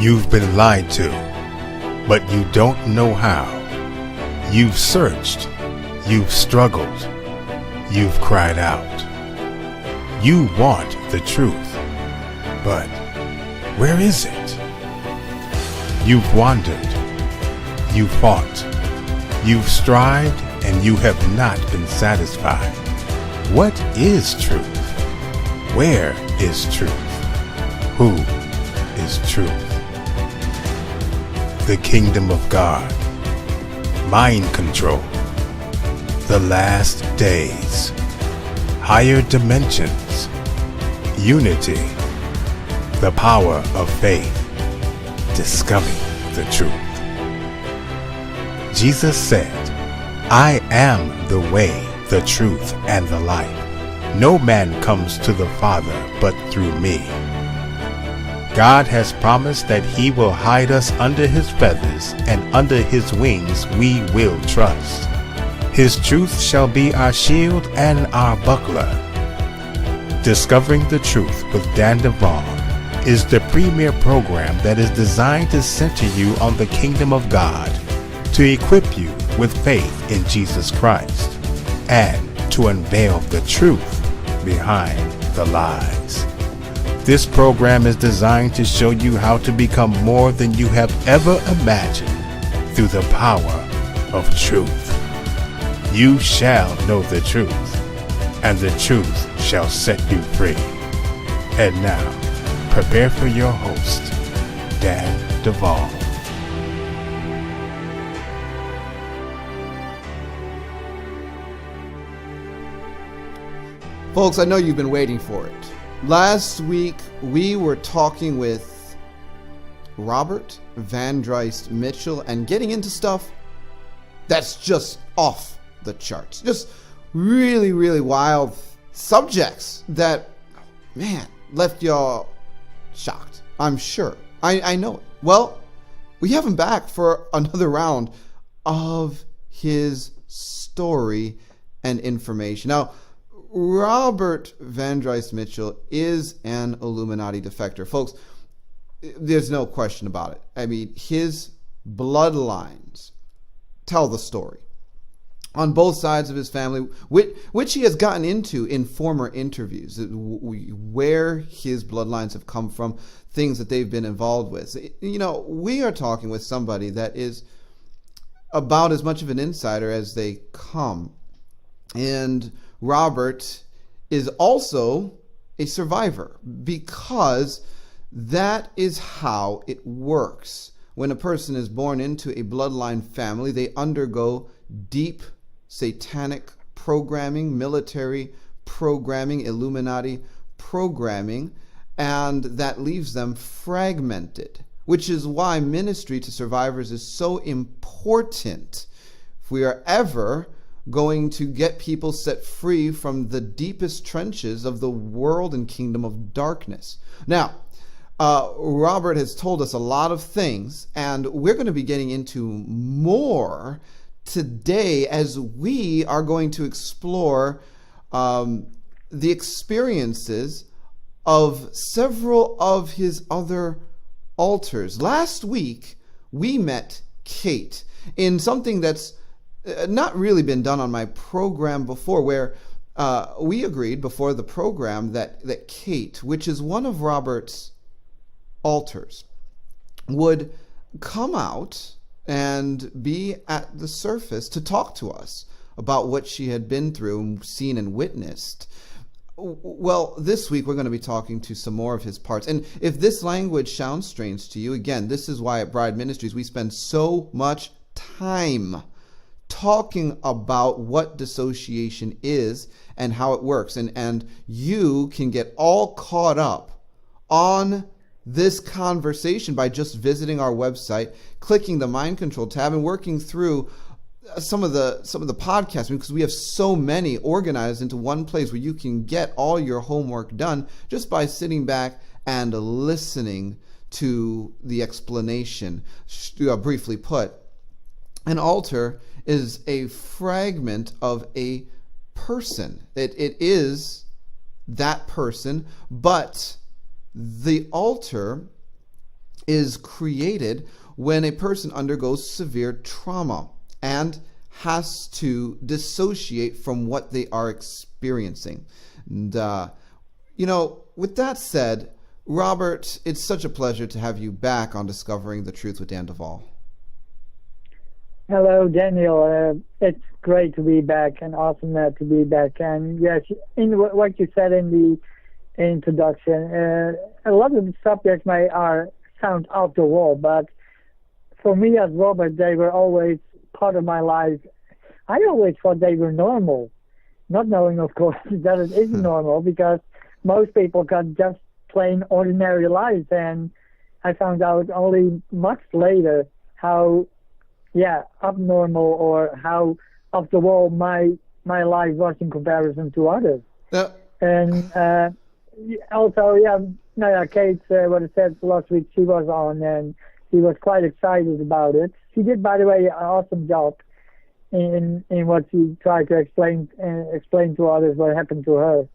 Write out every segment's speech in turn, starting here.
You've been lied to, but you don't know how. You've searched, you've struggled, you've cried out. You want the truth, but where is it? You've wandered, you've fought, you've strived, and you have not been satisfied. What is truth? Where is truth? Who is truth? The kingdom of God, mind control, the last days, higher dimensions, unity, the power of faith, discovering the truth. Jesus said, I am the way, the truth, and the life. No man comes to the Father but through me. God has promised that he will hide us under his feathers, and under his wings we will trust. His truth shall be our shield and our buckler. Discovering the Truth with Dan Duval is the premier program that is designed to center you on the kingdom of God, to equip you with faith in Jesus Christ, and to unveil the truth behind the lies. This program is designed to show you how to become more than you have ever imagined through the power of truth. You shall know the truth, and the truth shall set you free. And now, prepare for your host, Dan Duval. Folks, I know you've been waiting for it. Last week, we were talking with Robert Vandrijst Mitchell and getting into stuff that's just off the charts. Just really, really wild subjects that, man, left y'all shocked. I'm sure. I know it. Well, we have him back for another round of his story and information. Now, Robert Vandrijst Mitchell is an Illuminati defector. Folks, there's no question about it. I mean, his bloodlines tell the story on both sides of his family, which he has gotten into in former interviews, where his bloodlines have come from, things that they've been involved with. You know, we are talking with somebody that is about as much of an insider as they come. And Robert is also a survivor, because that is how it works. When a person is born into a bloodline family, they undergo deep satanic programming, military programming, Illuminati programming, and that leaves them fragmented, which is why ministry to survivors is so important. If we are ever going to get people set free from the deepest trenches of the world and kingdom of darkness. Now, Robert has told us a lot of things, and we're going to be getting into more today as we are going to explore the experiences of several of his other altars. Last week, we met Kate in something that's not really been done on my program before, where we agreed before the program that Kate, which is one of Robert's altars, would come out and be at the surface to talk to us about what she had been through and seen and witnessed. Well, this week we're going to be talking to some more of his parts. And if this language sounds strange to you, again, this is why at Bride Ministries we spend so much time talking about what dissociation is and how it works. And you can get all caught up on this conversation by just visiting our website, clicking the Mind Control tab, and working through some of the podcasts, because we have so many organized into one place where you can get all your homework done just by sitting back and listening to the explanation. Briefly put, an altar is a fragment of a person. It is that person, but the altar is created when a person undergoes severe trauma and has to dissociate from what they are experiencing. And, with that said, Robert, it's such a pleasure to have you back on Discovering the Truth with Dan Duval. Hello, Daniel. It's great to be back and awesome to be back. And yes, in what you said in the introduction, a lot of the subjects may sound off the wall, but for me as Robert, they were always part of my life. I always thought they were normal, not knowing, of course, that it isn't normal, because most people got just plain ordinary lives, and I found out only much later how abnormal or how off the wall my life was in comparison to others. And also, Kate, what I said last week, she was on, and she was quite excited about it. She did, by the way, an awesome job in what she tried to explain to others what happened to her.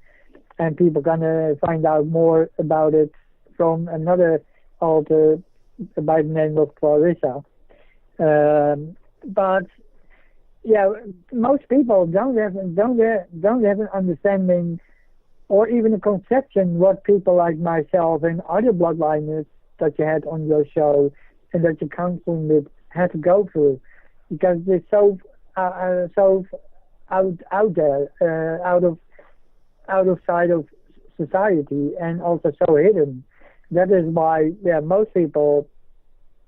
And people gonna find out more about it from another author by the name of Clarissa. But yeah, most people don't have an understanding or even a conception what people like myself and other bloodliners that you had on your show and that you counseling with had to go through, because they're so out there, out of sight of society, and also so hidden. That is why, most people,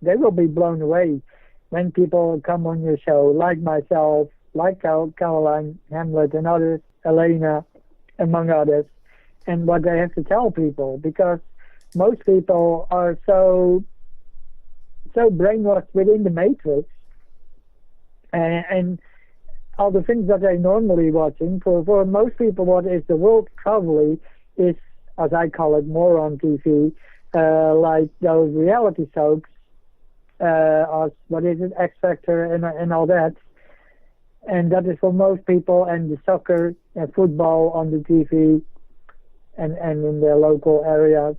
they will be blown away when people come on your show, like myself, like Caroline Hamlet and others, Elena, among others, and what they have to tell people, because most people are so brainwashed within the matrix, and all the things that they're normally watching. For most people, what is the world probably is, as I call it, more on TV, like those reality soaps, X Factor and all that. And that is for most people, and the soccer and football on the TV and in their local areas.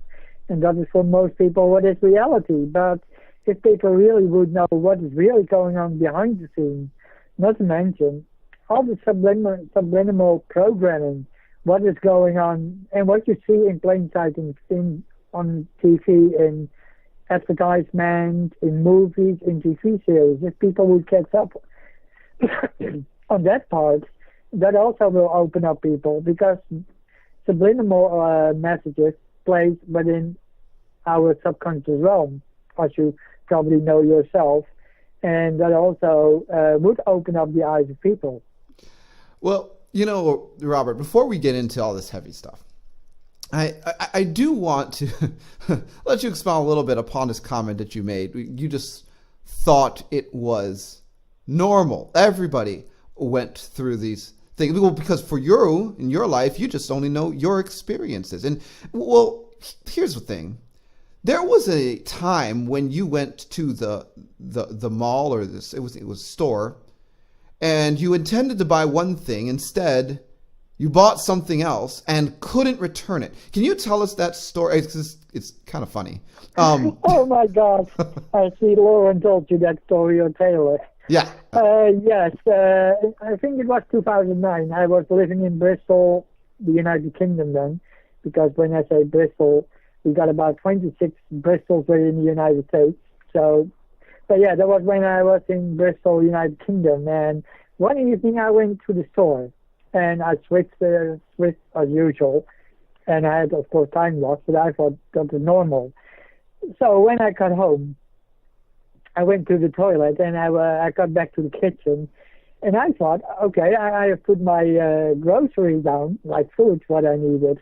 And that is for most people what is reality. But if people really would know what is really going on behind the scenes, not to mention all the subliminal programming, what is going on, and what you see in plain sight on TV, in advertisements, in movies, in TV series. If people would catch up on that part, that also will open up people, because subliminal messages place within our subconscious realm, as you probably know yourself, and that also would open up the eyes of people. Well, Robert, before we get into all this heavy stuff, I do want to let you expound a little bit upon this comment that you made. You just thought it was normal. Everybody went through these things. Well, because for you, in your life, you just only know your experiences. And, well, here's the thing. There was a time when you went to the mall, or it was a store, and you intended to buy one thing. Instead, you bought something else and couldn't return it. Can you tell us that story? It's kind of funny. Oh my God! I see Lauren told you that story, or Taylor. Yeah. Yes. I think it was 2009. I was living in Bristol, the United Kingdom then, because when I say Bristol, we got about 26 Bristols within the United States. So, but yeah, that was when I was in Bristol, United Kingdom. And one evening I went to the store, and I switched as usual. And I had, of course, time loss, but I thought that was normal. So when I got home, I went to the toilet, and I got back to the kitchen. And I thought, okay, I have put my groceries down, like food, what I needed.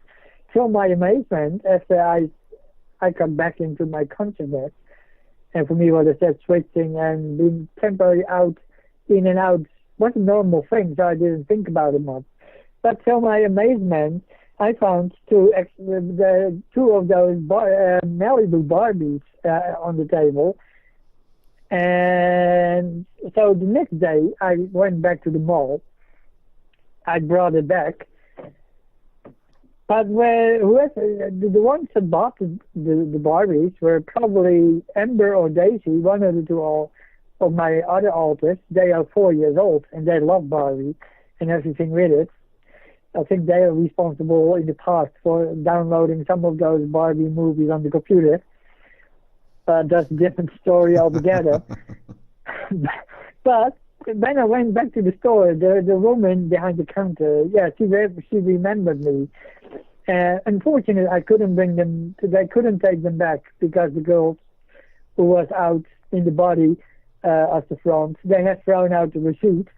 To my amazement, after I got back into my consciousness, and for me, what I said, switching and being temporarily in and out, was a normal thing, so I didn't think about it much. But to my amazement, I found two of those Malibu Barbies on the table. And so the next day, I went back to the mall. I brought it back. But the ones that bought the Barbies were probably Ember or Daisy, one of the two of my other alters. They are 4 years old, and they love Barbie and everything with it. I think they are responsible in the past for downloading some of those Barbie movies on the computer. That's a different story altogether. But when I went back to the store, the woman behind the counter, she remembered me. Unfortunately, I couldn't bring them. They couldn't take them back because the girl who was out in the body at the front, they had thrown out the receipt.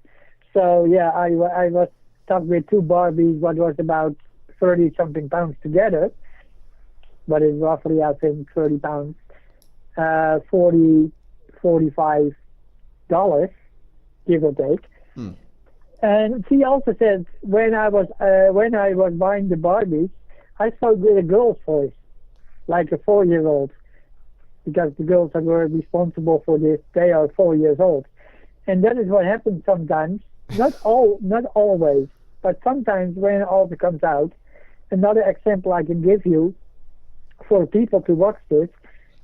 So I was stuck with two Barbies, what was about 30-something pounds together, but it's roughly, I think, 30 pounds, $45, give or take. And she also said when I was buying the Barbies, I spoke with a girl's voice, like a 4-year-old, because the girls that were responsible for this, they are 4 years old, and that is what happens sometimes. Not always, but sometimes when an altar comes out. Another example I can give you for people to watch this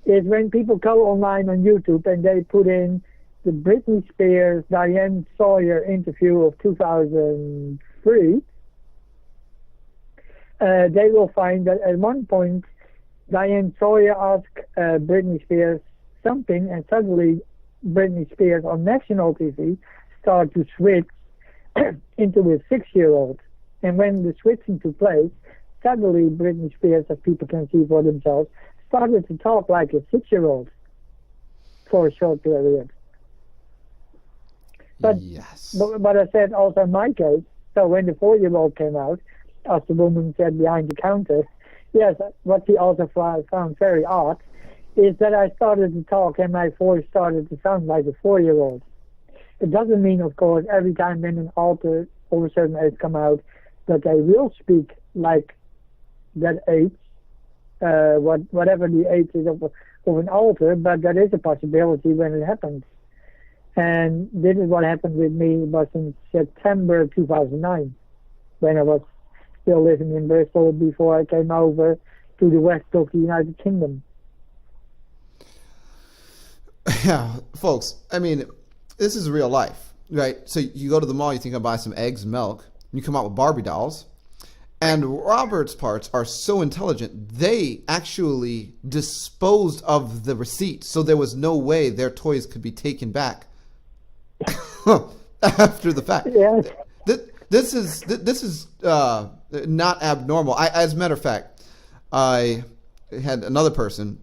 is when people go online on YouTube and they put in the Britney Spears Diane Sawyer interview of 2003. They will find that at one point Diane Sawyer asked Britney Spears something, and suddenly Britney Spears on national TV started to switch into a 6-year-old. And when the switching took place, suddenly Britney Spears, as people can see for themselves, started to talk like a 6-year-old for a short period. But, yes. but I said also in my case, so when the 4-year-old came out, as the woman said behind the counter, yes, what she also found very odd is that I started to talk and my voice started to sound like a 4-year-old. It doesn't mean, of course, every time when an altar of a certain age come out that they will speak like that age, whatever the age is of an altar, but that is a possibility when it happens. And this is what happened with me was in September 2009, when I was still living in Bristol before I came over to the west of the United Kingdom. Yeah, folks, I mean, this is real life, right? So you go to the mall, you think I'll buy some eggs and milk, and you come out with Barbie dolls. And Robert's parts are so intelligent, they actually disposed of the receipt, so there was no way their toys could be taken back after the fact. Yes. This is not abnormal. As a matter of fact, I had another person,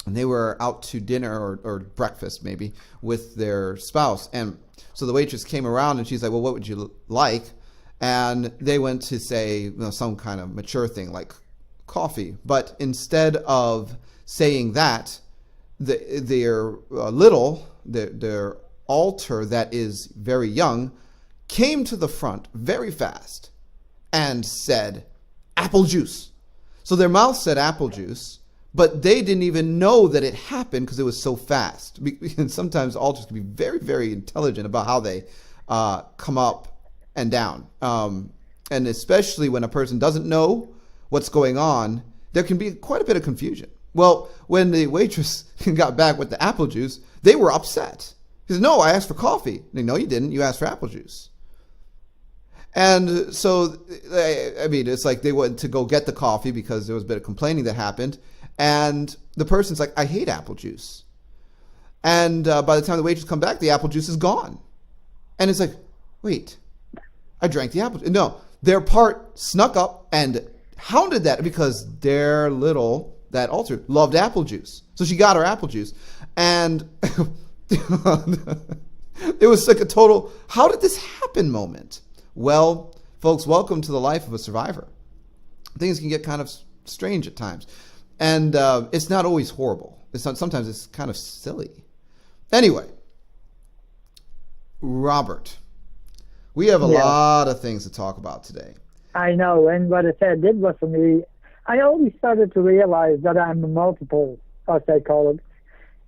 and they were out to dinner or breakfast maybe with their spouse, and so the waitress came around and she's like, "Well, what would you like?" And they went to say some kind of mature thing like coffee, but instead of saying that, their altar that is very young came to the front very fast and said apple juice. So their mouth said apple juice, but they didn't even know that it happened because it was so fast. And sometimes altars can be very, very intelligent about how they come up and down. And especially when a person doesn't know what's going on, there can be quite a bit of confusion. Well, when the waitress got back with the apple juice, they were upset. He said, "No, I asked for coffee." They, "No, you didn't. You asked for apple juice." And so, I mean, it's like they went to go get the coffee because there was a bit of complaining that happened. And the person's like, "I hate apple juice." And by the time the waitress come back, the apple juice is gone. And it's like, wait, I drank the apple juice. No, their part snuck up and hounded that because their that altar loved apple juice. So she got her apple juice. And it was like a total, how did this happen moment? Well, folks, welcome to the life of a survivor. Things can get kind of strange at times. And it's not always horrible. Sometimes it's kind of silly. Anyway, Robert, we have a lot of things to talk about today. I know, and what I said did was for me, I only started to realize that I'm a multiple, as they call it.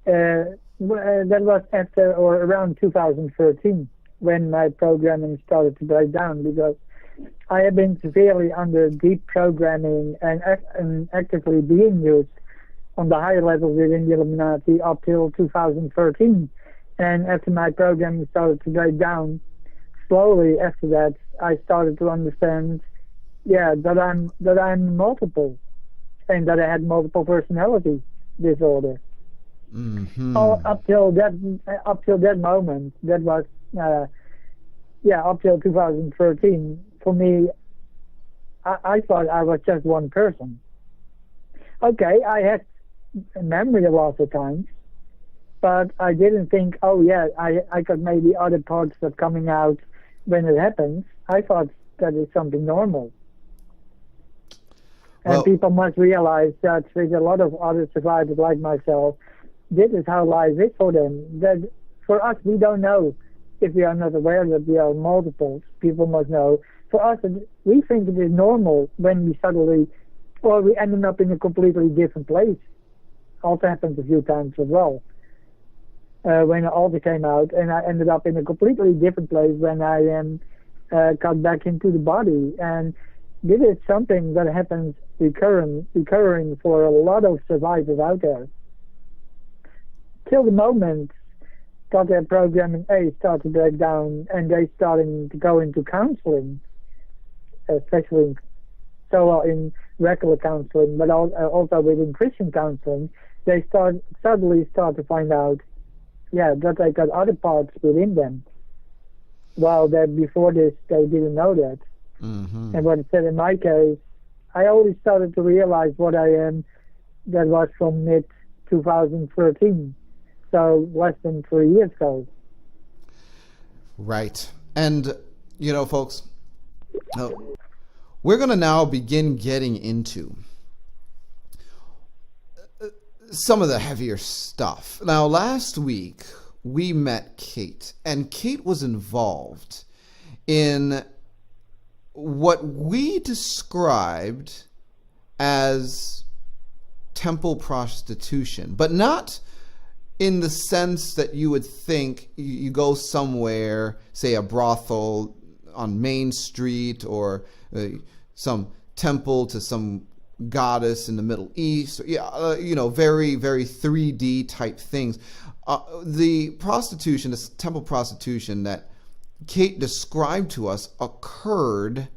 That was after or around 2013 when my programming started to break down, because I have been severely under deep programming and actively being used on the higher levels within the Illuminati up till 2013. And after my programming started to break down, slowly after that, I started to understand, that I'm multiple, and that I had multiple personality disorder. Mm-hmm. Up till that moment, that was up till 2013. For me, I thought I was just one person. Okay, I had memory a lot of times, but I didn't think, I got maybe other parts that coming out when it happens. I thought that is something normal. And people must realize that with a lot of other survivors like myself, this is how life is for them. That for us, we don't know if we are not aware that we are multiples. People must know. For us, we think it is normal when we suddenly, or we ended up in a completely different place. Also happens a few times as well. When the altar came out, and I ended up in a completely different place when I got back into the body. And this is something that happens recurring for a lot of survivors out there. Till the moment that their programming started to break down, and they starting to go into counseling, especially in regular counseling, but also within Christian counseling, they suddenly start to find out, that they got other parts within them. While before this, they didn't know that. Mm-hmm. And what it said in my case, I only started to realize what I am. That was from mid-2013, so less than 3 years ago. Right. And, folks, we're going to now begin getting into some of the heavier stuff. Now, last week, we met Kate, and Kate was involved in what we described as temple prostitution, but not in the sense that you would think you go somewhere, say a brothel on Main Street, or some temple to some goddess in the Middle East, very, very 3D type things. The prostitution, this temple prostitution that Kate described to us, occurred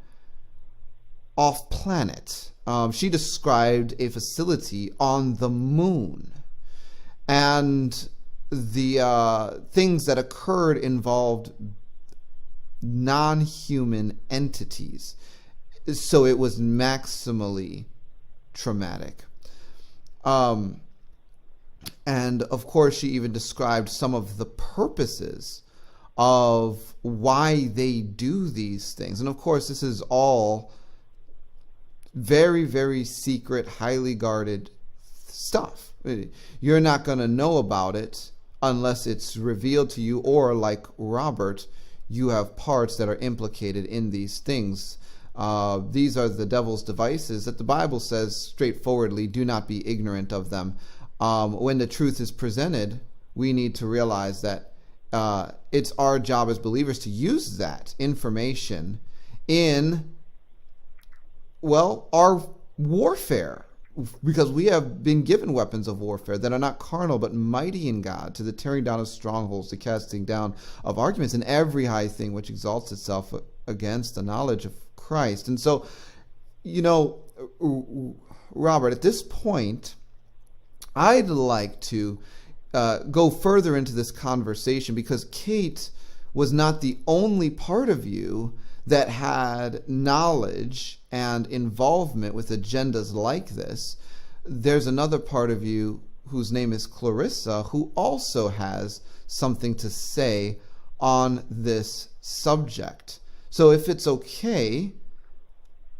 off planet. She described a facility on the moon, and the things that occurred involved non-human entities. So it was maximally traumatic. And of course, she even described some of the purposes of why they do these things. And of course, this is all very, very secret, highly guarded stuff. You're not going to know about it unless it's revealed to you, or like Robert, you have parts that are implicated in these things. These are the devil's devices that the Bible says straightforwardly, do not be ignorant of them. When the truth is presented, we need to realize that it's our job as believers to use that information in, our warfare, because we have been given weapons of warfare that are not carnal but mighty in God, to the tearing down of strongholds, the casting down of arguments, and every high thing which exalts itself against the knowledge of Christ. And so, Robert, at this point, I'd like to go further into this conversation, because Kate was not the only part of you that had knowledge and involvement with agendas like this. There's another part of you whose name is Clarissa, who also has something to say on this subject. So if it's okay,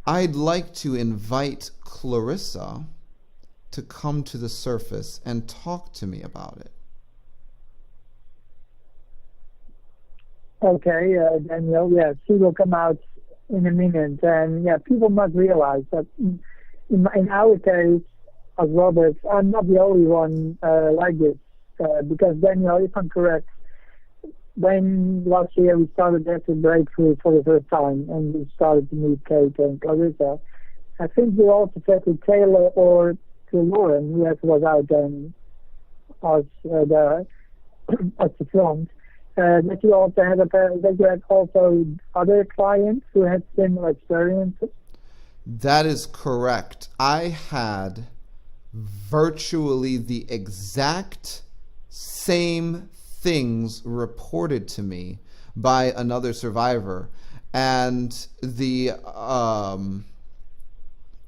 I'd like to invite Clarissa to come to the surface and talk to me about it. Okay, Daniel, she will come out in a minute. And people must realize that in our case, as Robert, I'm not the only one like this. Because Daniel, if I'm correct, when last year we started there to breakthrough for the first time, and we started to meet Kate and Clarissa, I think you also said to Taylor or to Lauren, who was out then as the front, that you also had that you had also other clients who had similar experiences. That is correct. I had virtually the exact same things reported to me by another survivor, and the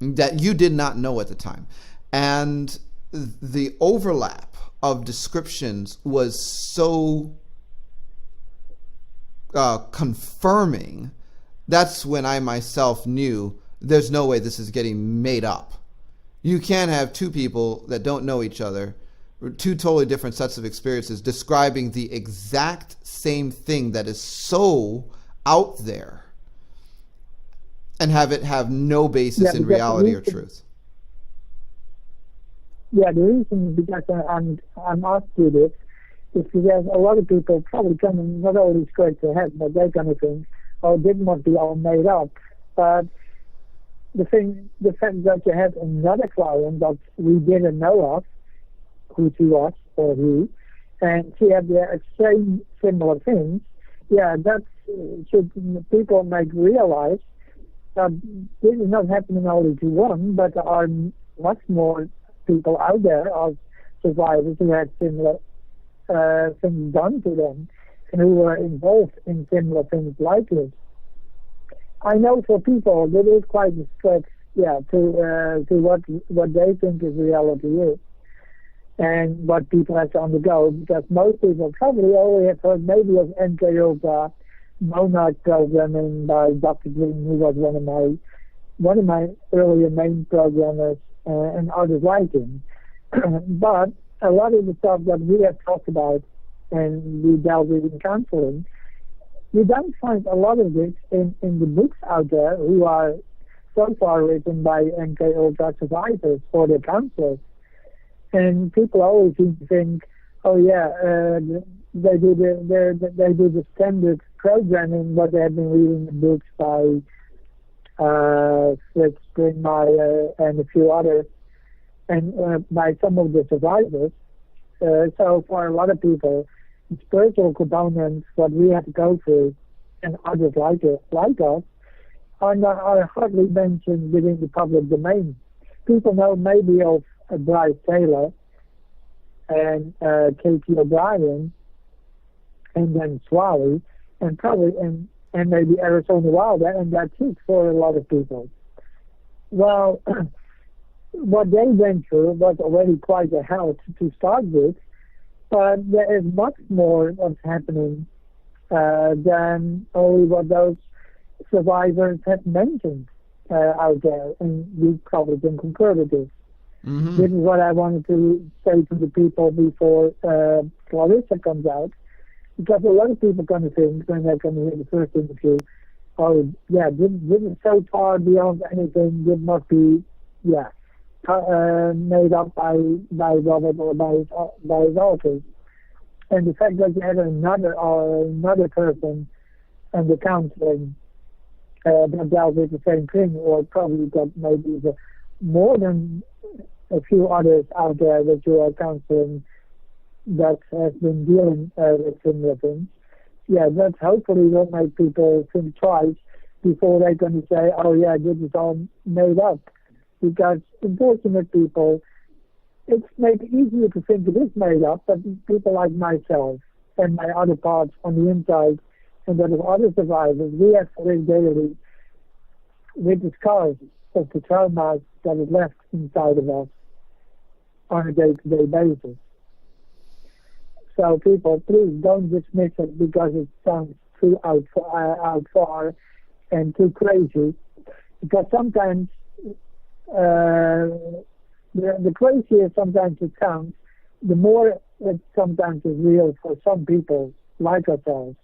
that you did not know at the time, and the overlap of descriptions was so confirming. That's when I myself knew there's no way this is getting made up. You can't have two people that don't know each other, two totally different sets of experiences, describing the exact same thing that is so out there and have it have no basis in reality or truth. Yeah, the reason because I'm asked you this is because a lot of people probably come not only scratch their head, but they're going to think, oh, this must be all made up. But the fact that you had another client that we didn't know of, who she was or who, and she had the same similar things, yeah, that should people make realize that this is not happening only to one, but there are much more people out there as survivors who had similar things done to them and who were involved in similar things like this. I know for people that is quite a stretch, to what they think is reality is, and what people have to undergo, because most people probably only have heard maybe of MK Ultra Monarch programming by Dr. Green, who was one of my earlier main programmers, and others like him. But a lot of the stuff that we have talked about and we dealt with in counseling, you don't find a lot of this in the books out there who are so far written by MK Ultra survivors or their counselors. And people always seem to think, oh yeah, they do the standard programming, what they have been reading in books by Fritz Springmeier and a few others, and by some of the survivors. So for a lot of people, the spiritual components, what we have to go through, and others like us, are hardly mentioned within the public domain. People know maybe of Bryce Taylor and Katie O'Brien, and then Swally, and probably and maybe Arizona Wilder, and that's it for a lot of people. Well, what they went through was already quite a hell to start with, but there is much more what's happening than only what those survivors have mentioned out there, and you probably can concur with this. Mm-hmm. This is what I wanted to say to the people before Clarissa comes out, because a lot of people are going to think, when they're going to hear the first interview, oh, yeah, this is so far beyond anything, this must be, made up by Robert or by his authors. And the fact that you had another person and the counseling that dealt with the same thing, or probably got maybe more than a few others out there that you are counseling that has been dealing with similar things. Yeah, that hopefully will make people think twice before they're going to say, oh yeah, this is all made up. Because unfortunate people, it's maybe easier to think it is made up, but people like myself and my other parts on the inside and that of other survivors, we have to live daily with the scars of the traumas that is left inside of us on a day-to-day basis. So people, please don't dismiss it because it sounds too out far and too crazy. Because sometimes the crazier sometimes it sounds, the more it sometimes is real for some people like ourselves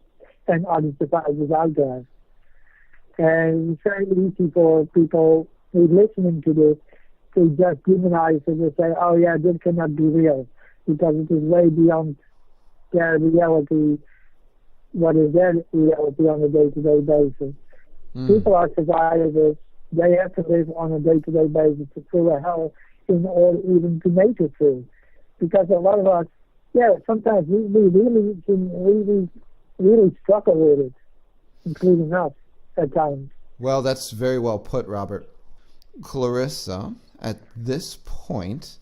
and other survivors out there. And it's very easy for people who are listening to this to just demonize it and say, oh yeah, this cannot be real because it is way beyond their reality what is their reality on a day-to-day basis. People are survivors. They have to live on a day-to-day basis to through a hell in order even to make it through. Because a lot of us, sometimes we really struggle with it, including us at times. Well, that's very well put, Robert. Clarissa, at this point,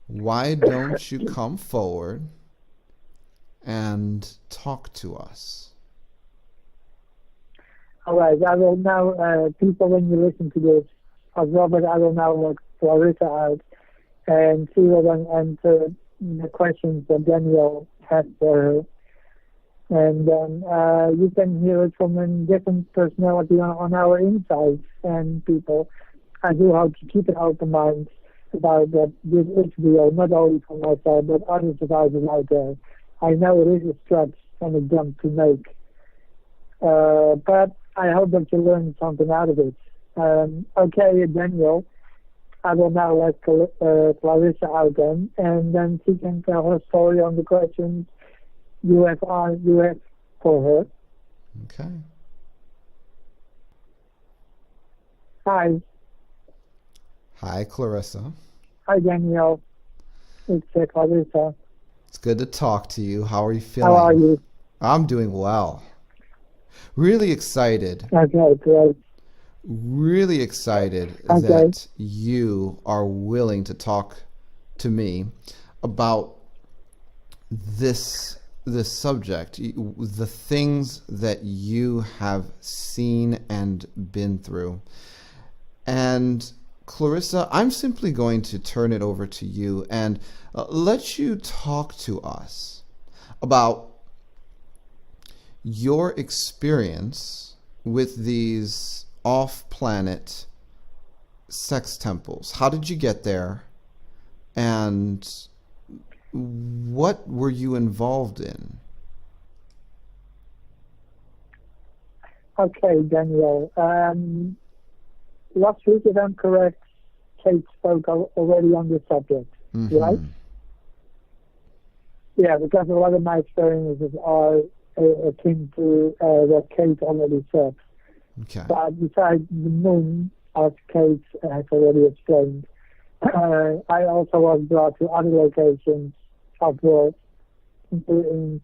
why don't you come forward and talk to us? All right, I will now, people, when you listen to this, as Robert, I will now work Clarissa out and see what I answer the questions that Daniel has for her. And then you can hear it from a different personality on our insights. And people, I do hope to keep an open mind about that this is real, not only for myself, but other survivors out there. I know it is a stretch and a jump to make. But I hope that you learn something out of it. Okay, Daniel, I will now let Clarissa out then, and then she can tell her story on the questions you have for her. Okay. Hi. Hi, Clarissa. Hi, Daniel. It's Clarissa. It's good to talk to you. How are you feeling? How are you? I'm doing well. Really excited. Okay, great. Really excited Okay. that you are willing to talk to me about this subject, the things that you have seen and been through. And Clarissa, I'm simply going to turn it over to you and let you talk to us about your experience with these off-planet sex temples. How did you get there? And what were you involved in? Okay, Daniel. Last week, if I'm correct, Kate spoke already on this subject, right? Yeah, because a lot of my experiences are akin to what Kate already said. Okay. But besides the moon, as Kate has already explained, I also was brought to other locations of world, including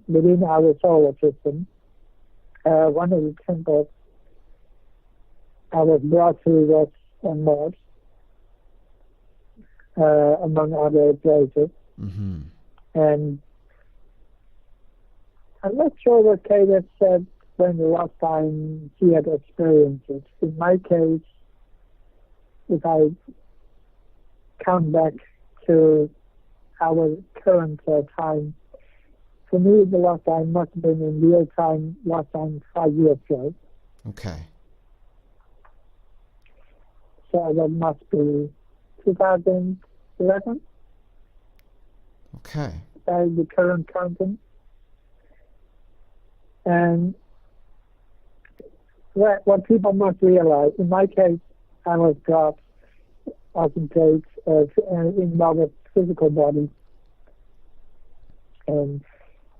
within our solar system. One of the temples I was brought to was on Mars, among other places. And I'm not sure what Kate had said when the last time she had experienced it. In my case, if I count back to our current time, for me the last time must have been in real time, last time 5 years ago. Okay. So that must be 2011, Okay. by the current counting. And what people must realize, in my case, I was brought, as in Kate, in my physical body. And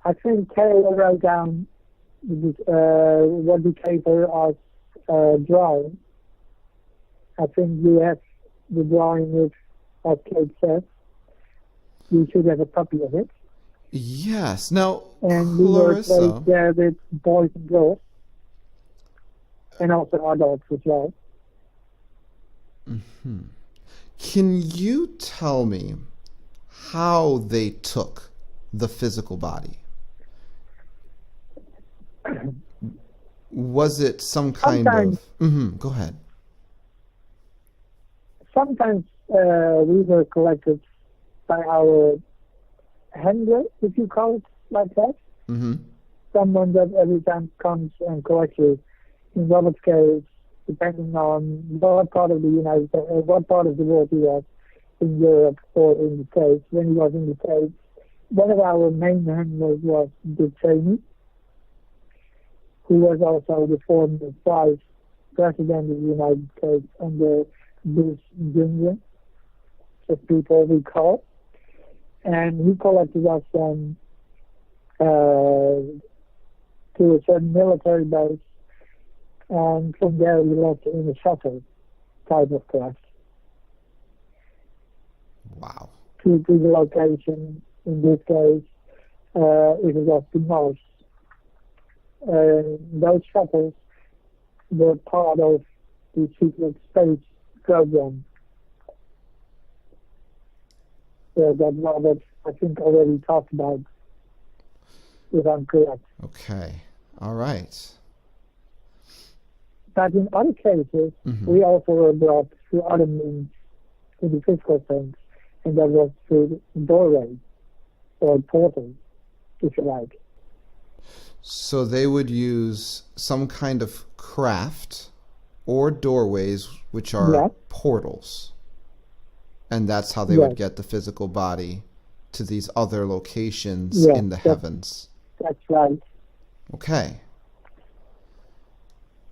I think Carol wrote down what we gave her as drawing. I think you have the drawing with, as Kate says. You should have a copy of it. Yes. Now, And we were Clarissa, placed there with boys and girls, and also adults as well. can you tell me how they took the physical body? Was it some kind Sometimes- of... Go ahead. Sometimes we were collected by our handler, if you call it like that. Someone that every time comes and collects you. In Robert's case, depending on what part of the United States, what part of the world he was, in Europe or in the States. When he was in the States, one of our main handlers was Dick Cheney, who was also the former vice president of the United States under Bush Jr., the people we call. And he collected us then to a certain military base, and from there we left in a shuttle type of craft Wow. to the location. In this case, it was to Mars. Those shuttles were part of the secret space program that Robert, I think, already talked about, if I'm correct. Okay. All right. But in other cases, we also were brought through other means in the physical sense, and that was through the doorway or portal, if you like. So they would use some kind of craft or doorways, which are portals. And that's how they would get the physical body to these other locations in the heavens. That's right. Okay.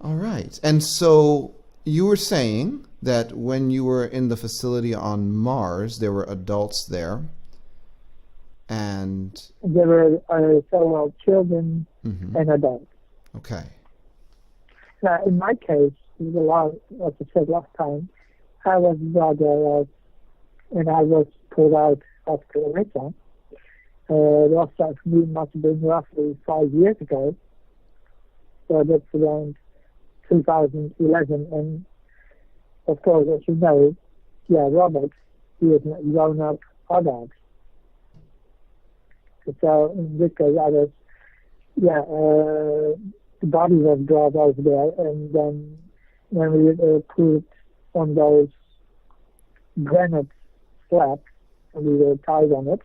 All right. And so you were saying that when you were in the facility on Mars, there were adults there. And there were several children and adults. Okay. Now, in my case, as I said last time, I was brought there and I was pulled out of Clarissa. Last time for me must have been roughly 5 years ago. So that's around 2011. And of course, as you know, Robert, he is a grown-up adult. So in this case, I was, the body was brought over there, and then when we put on those granite slabs, and we were tied on it,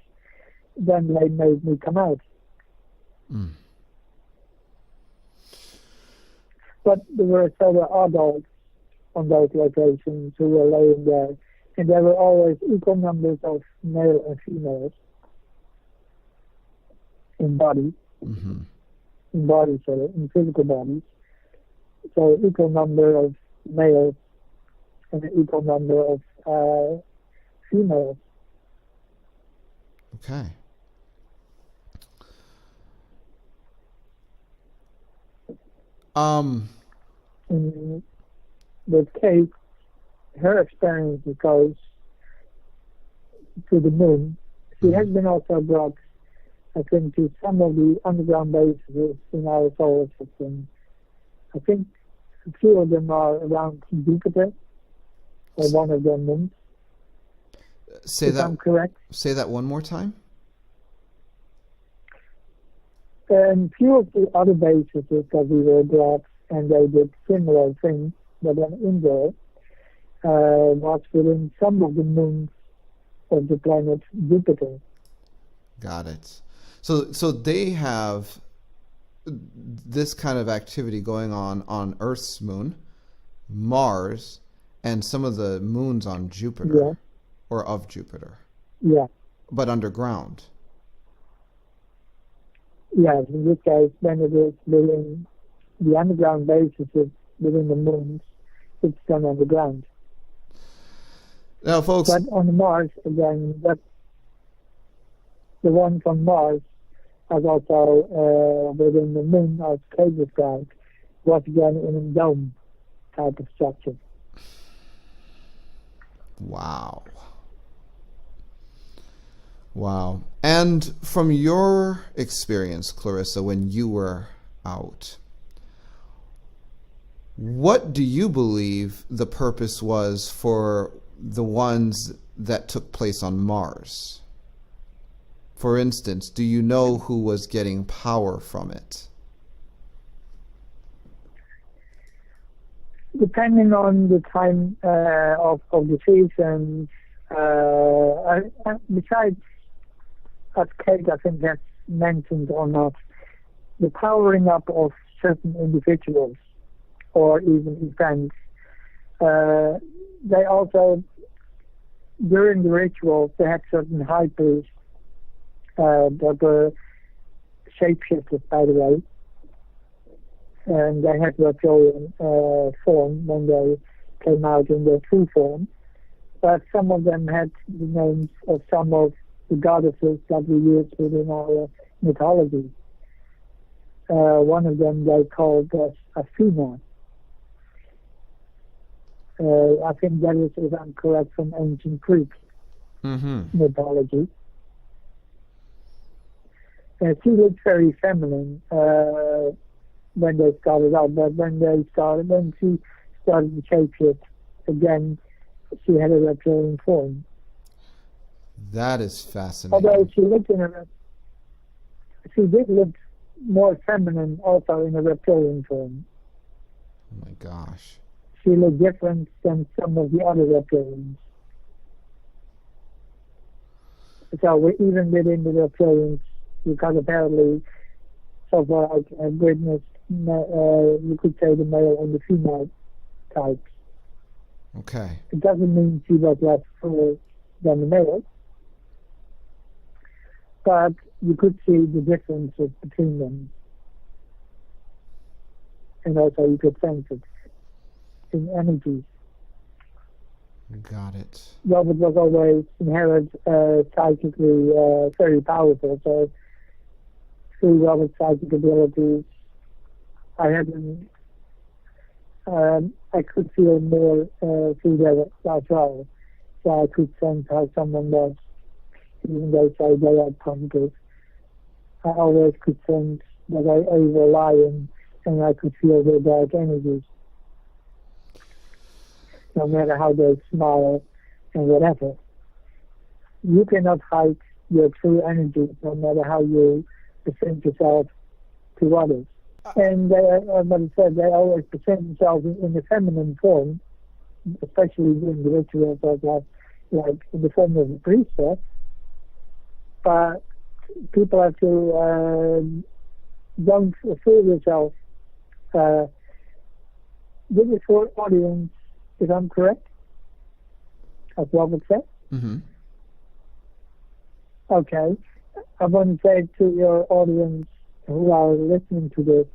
then they made me come out. But there were several adults on those locations who were laying there, and there were always equal numbers of male and females. In body, in physical bodies. So equal number of males and an equal number of females. Okay. In this case, her experience goes to the moon. She has been also brought, I think, to some of the underground bases in our solar system. I think a few of them are around Jupiter, or one of their moons. If I'm correct. Say that one more time. And few of the other bases that we were brought, and they did similar things, but then in there was within some of the moons of the planet Jupiter. Got it. So they have this kind of activity going on Earth's moon, Mars, and some of the moons on Jupiter, or of Jupiter. Yeah. But underground. Yes, in this case, when it is within the underground bases within the moons, it's done underground. Now, folks. But on Mars, again, the one from Mars, as also within the moon, as Kate described, was again in a dome type of structure. Wow. Wow. And from your experience, Clarissa, when you were out, what do you believe the purpose was for the ones that took place on Mars? For instance, do you know who was getting power from it? Depending on the time of the season, besides, as Kate, I think, has mentioned or not, the powering up of certain individuals or even events, they also, during the rituals, they had certain high priests that were shapeshifters, by the way, and they had reptilian form when they came out in their true form. But some of them had the names of some of the goddesses that we use within our mythology. one of them they called Athena. I think that is, if I'm correct, from ancient Greek mythology. She looked very feminine when they started out, but when she started to shapeshift again, she had a reptilian form. That is fascinating. Although she did look more feminine also in a reptilian form. Oh my gosh. She looked different than some of the other reptilians. So even within the reptilians, you can apparently, so far I have witnessed, you could say the male and the female types. Okay. It doesn't mean she was less full than the male, but you could see the differences between them. And also you could sense it in energies. Got it. Robert was always inherent psychically very powerful, so through Robert's psychic abilities, I could feel more through that as well. So I could sense how someone was, even though say they are positive. I always could sense that they were lying, and I could feel their dark energies. No matter how they smile and whatever. You cannot hide your true energy, no matter how you present yourself to others. And what I said, they always present themselves in the feminine form, especially during the rituals like in the form of a priestess. But people have to don't fool yourself. This is for audience, if I'm correct, as Robert said. Mm-hmm. Okay. I want to say to your audience who are listening to this,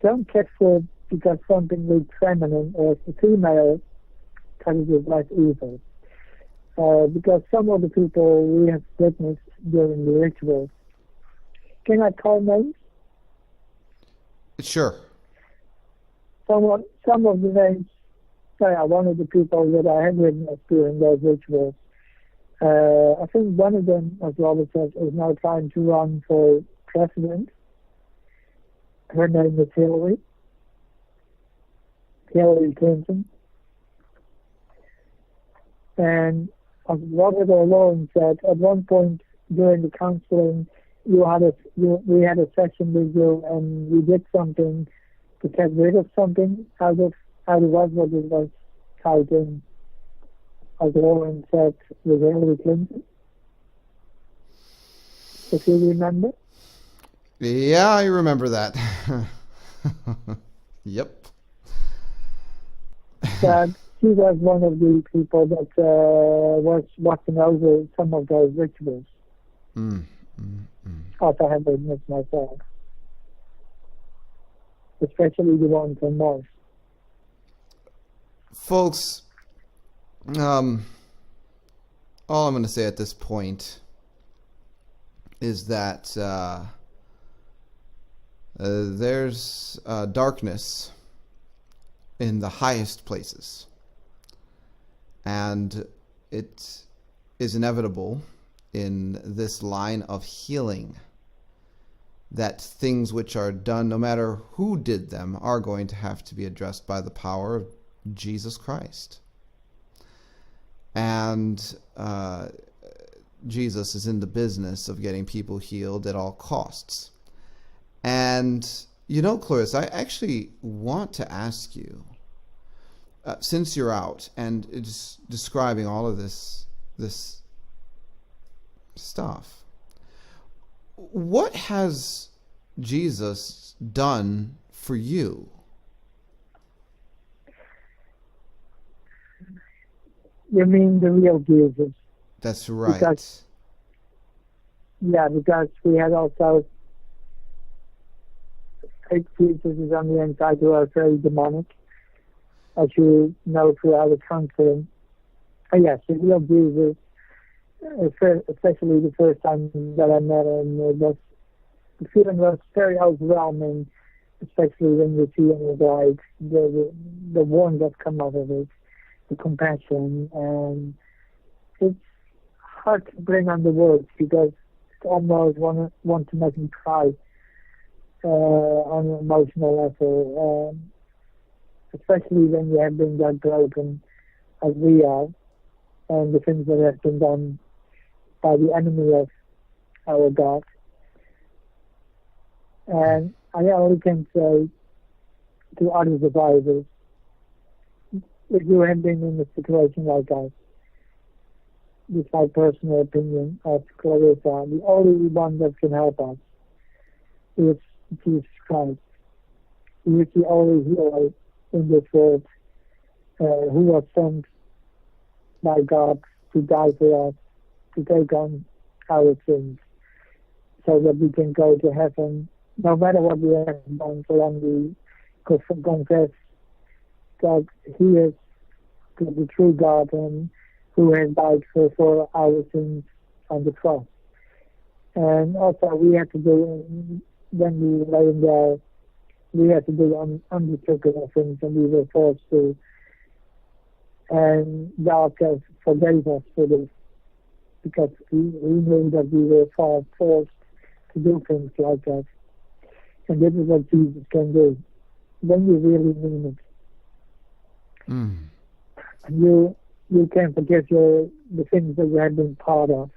don't catch for because something looks feminine or female because it is less evil. Because some of the people we have witnessed during the rituals, can I call names? Sure. Some of the names, one of the people that I have witnessed during those rituals, I think one of them, as Robert says, is now trying to run for president. Her name is Hillary Clinton. And as Robert O'Loughlin said, at one point during the counseling, we had a session with you, and you did something to get rid of something out of what it was tied in, as Lauren said, with Hillary Clinton. If you remember. Yeah, I remember that. Yep. But she was one of the people that was watching over some of those rituals. Also, I have witnessed myself, especially the ones on Mars. Folks, all I'm going to say at this point is that there's darkness in the highest places, and it is inevitable in this line of healing that things which are done, no matter who did them, are going to have to be addressed by the power of Jesus Christ. And Jesus is in the business of getting people healed at all costs. And, you know, Clarissa, I actually want to ask you, since you're out and it's describing all of this stuff, what has Jesus done for you? You mean the real Jesus? That's right. Because we had also fake Jesus on the inside who are very demonic, as you know throughout the counseling. Yes, the real Jesus, especially the first time that I met him, was the feeling was very overwhelming, especially when you see in his life the warmth that come out of it, the compassion, and it's hard to bring on the words because it's almost want to make me cry on an emotional level, especially when you have been that broken as we are, and the things that have been done by the enemy of our God. And I only can say to other survivors, if you have been in a situation like us, this is my personal opinion of Clarissa, the only one that can help us is Jesus Christ. He is the only hero in this world who was sent by God to die for us, to take on our sins, so that we can go to heaven, no matter what we have done, so long we confess that He is the true God and who has died for our sins on the cross. And also we have to do, when we lay in there, we had to do unbelievable things, and we were forced to. And God forgave us for this, because He knew that we were forced to do things like that. And this is what Jesus can do when you really mean it. You can forget the things that you have been part of,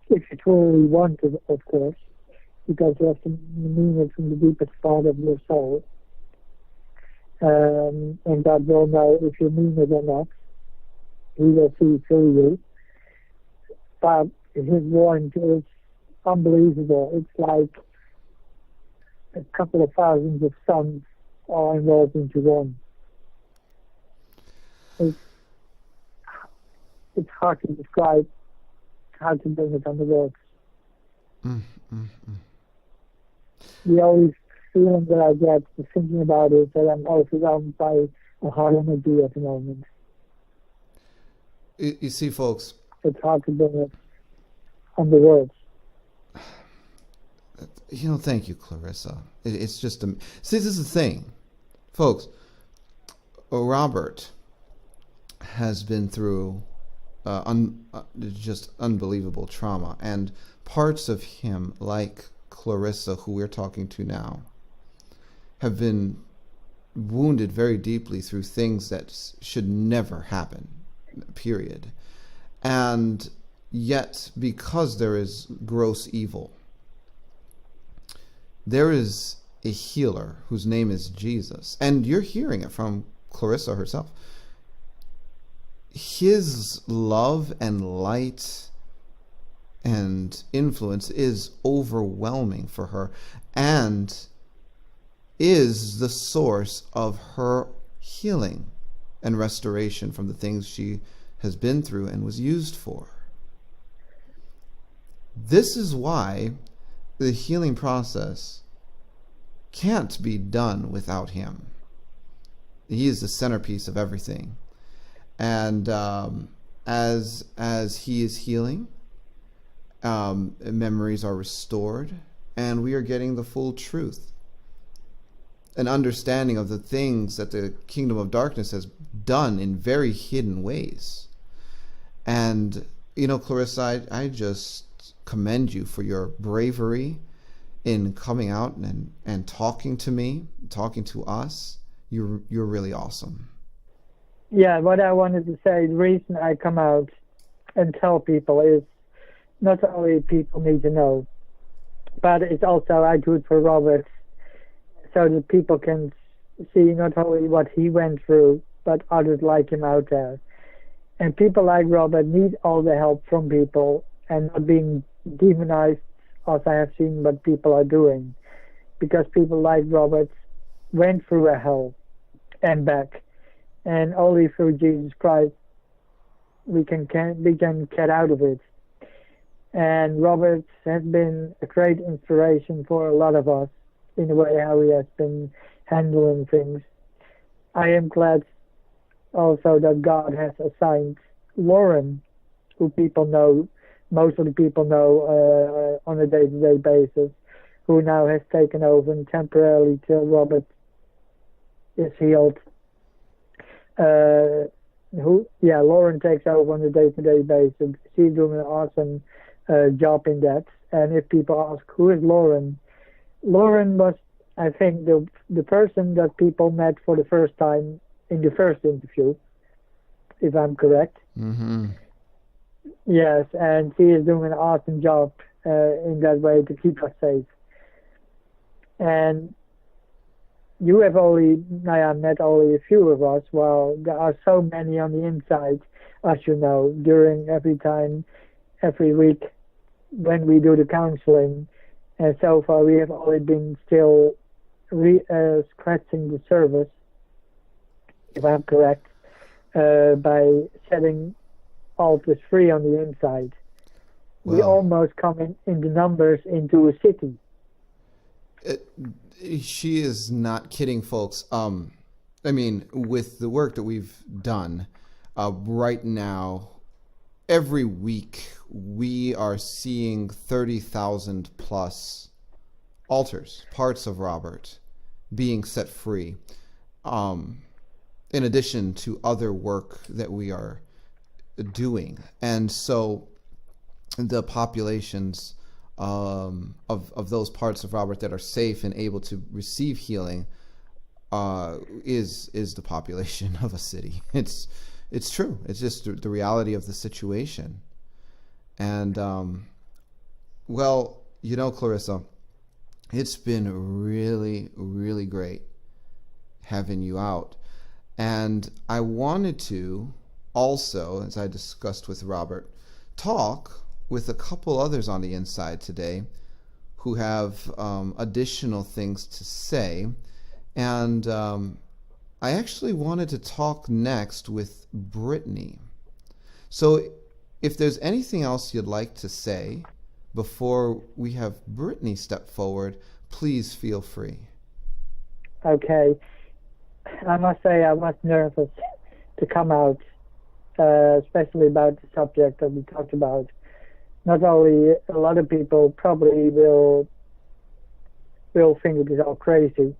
if you truly want to, of course, because you have to mean it from the deepest part of your soul. And God will know if you mean it or not. He will see through you. But His warrant is unbelievable. It's like a couple of thousands of suns all involved into one. It's hard to describe, how to bring it on the words. The only feeling that I get thinking about it is that I'm overwhelmed by a hard energy at the moment. You see, folks, it's hard to bring it on the words. Thank you, Clarissa. It's just see, this is the thing, folks. Robert has been through just unbelievable trauma, and parts of him, like Clarissa, who we're talking to now, have been wounded very deeply through things that should never happen, period. And yet, because there is gross evil, there is a healer whose name is Jesus. And you're hearing it from Clarissa herself. His love and light and influence is overwhelming for her, and is the source of her healing and restoration from the things she has been through and was used for. This is why the healing process can't be done without him. He is the centerpiece of everything. And as he is healing, memories are restored, and we are getting the full truth, an understanding of the things that the kingdom of darkness has done in very hidden ways. And, Clarissa, I just commend you for your bravery in coming out and talking to me, talking to us. You're really awesome. Yeah, what I wanted to say, the reason I come out and tell people is not only people need to know, but it's also I do it for Robert, so that people can see not only what he went through, but others like him out there. And people like Robert need all the help from people, and not being demonized, as I have seen what people are doing. Because people like Robert went through a hell and back. And only through Jesus Christ we can get out of it. And Robert has been a great inspiration for a lot of us in the way how he has been handling things. I am glad also that God has assigned Lauren, who people know, most of the people know on a day-to-day basis, who now has taken over and temporarily till Robert is healed. Lauren takes over on a day-to-day basis. She's doing an awesome job in that. And if people ask, who is Lauren? Lauren was, I think, the person that people met for the first time in the first interview, if I'm correct. Mm-hmm. Yes, and she is doing an awesome job in that way to keep us safe. And you have met only a few of us, while there are so many on the inside, as you know, during every week when we do the counseling. And so far we have only been still scratching the surface, if I'm correct, by setting altars free on the inside. Well, we almost come in the numbers into a city. She is not kidding, folks. I mean, with the work that we've done right now, every week we are seeing 30,000 plus altars, parts of Robert, being set free, in addition to other work that we are doing. And so the populations of those parts of Robert that are safe and able to receive healing is the population of a city. It's true. It's just the reality of the situation. And well, you know, Clarissa, it's been really, really great having you out. And I wanted to also, as I discussed with Robert, talk with a couple others on the inside today who have additional things to say. And I actually wanted to talk next with Brittany. So if there's anything else you'd like to say before we have Brittany step forward, please feel free. Okay. I must say I was nervous to come out, especially about the subject that we talked about. Not only a lot of people probably will think it is all crazy.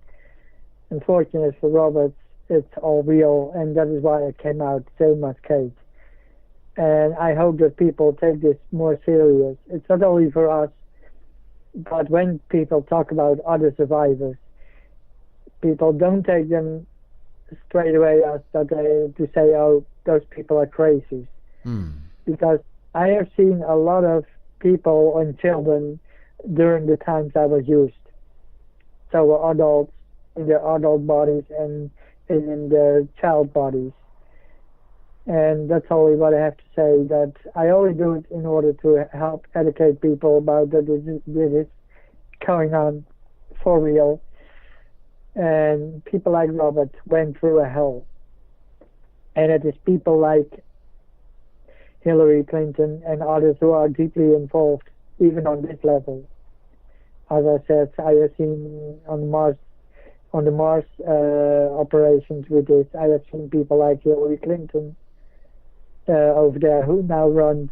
Unfortunately for Robert, it's all real, and that is why I came out, same as Kate. And I hope that people take this more serious. It's not only for us, but when people talk about other survivors, people don't take them straight away as that to say, oh, those people are crazy. Because I have seen a lot of people and children during the times I was used. So adults in their adult bodies and in their child bodies. And that's only what I have to say, that I only do it in order to help educate people about that this is going on for real. And people like Robert went through a hell. And it is people like Hillary Clinton and others who are deeply involved, even on this level. As I said, I have seen on the Mars operations with this, I have seen people like Hillary Clinton over there, who now runs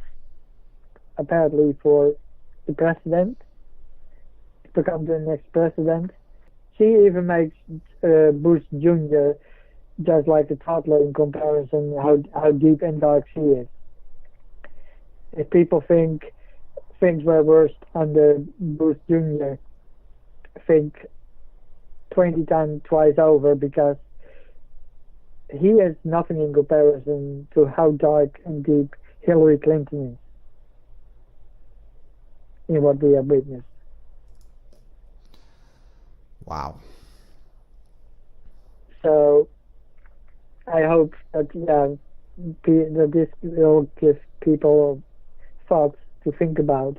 apparently for the president, to become the next president. She even makes Bush Jr. just like a toddler in comparison how deep and dark she is. If people think things were worse under Bush Jr., think 20 times twice over, because he is nothing in comparison to how dark and deep Hillary Clinton is in what we have witnessed. Wow. So I hope that that this will give people thoughts to think about.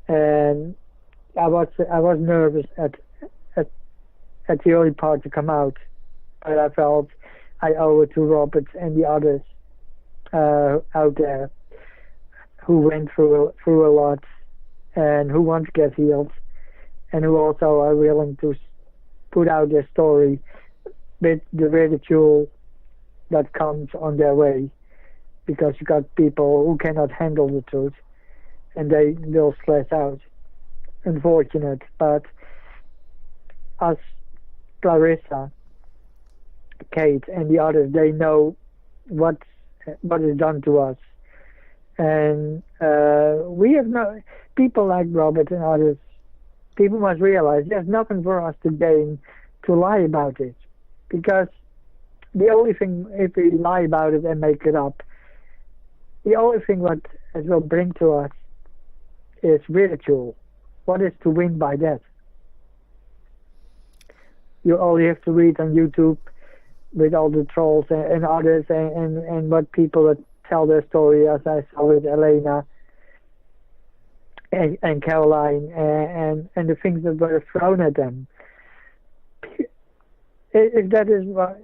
And I was nervous at the early part to come out, but I felt I owe it to Robert and the others out there who went through a lot and who want to get healed, and who also are willing to put out their story with the ridicule that comes on their way, because you got people who cannot handle the truth and they will stress out. unfortunate, but us, Clarissa, Kate, and the others, they know what is done to us. And we have no, people like Robert and others, people must realize there's nothing for us to gain to lie about it. Because the only thing, if we lie about it and make it up, the only thing what it will bring to us is ridicule. What is to win by that? You only have to read on YouTube with all the trolls and others and what people that tell their story, as I saw with Elena and Caroline and the things that were thrown at them. If that is why,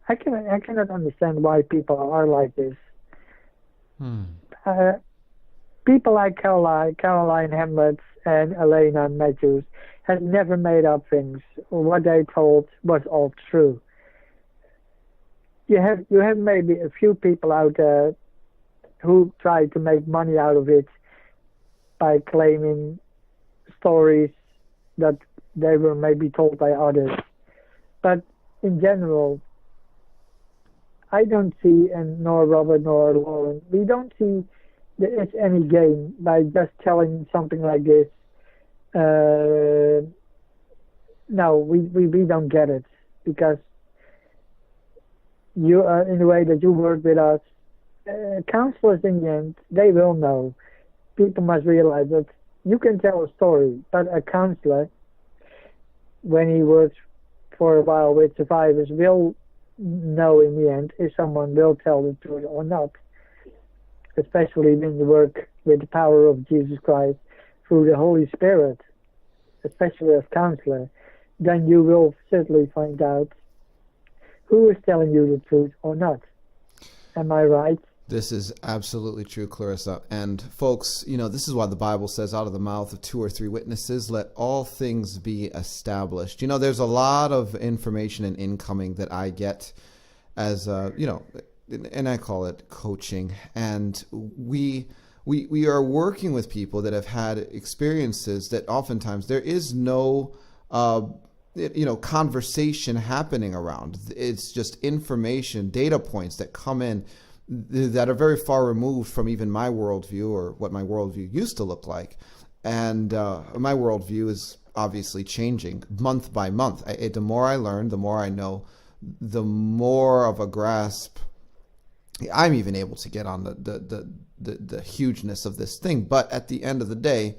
I cannot understand why people are like this. People like Caroline Hamlet and Elena Matthews had never made up things. What they told was all true. You have maybe a few people out there who try to make money out of it by claiming stories that they were maybe told by others. But in general, I don't see, and nor Robert nor Lauren, we don't see there is any gain by just telling something like this. No, we don't get it, because you are, in the way that you work with us, counselors in the end, they will know. People must realize that you can tell a story, but a counselor, when he works for a while with survivors, will know in the end if someone will tell the truth or not. Especially when you work with the power of Jesus Christ through the Holy Spirit, especially as counselor, then you will certainly find out who is telling you the truth or not. Am I right? This is absolutely true, Clarissa. And folks, this is why the Bible says, out of the mouth of 2 or 3 witnesses, let all things be established. There's a lot of information and incoming that I get as, and I call it coaching. And we are working with people that have had experiences that oftentimes there is no, conversation happening around. It's just information, data points that come in that are very far removed from even my worldview or what my worldview used to look like. And my worldview is obviously changing month by month. The more I learn, the more I know, the more of a grasp I'm even able to get on the hugeness of this thing. But at the end of the day,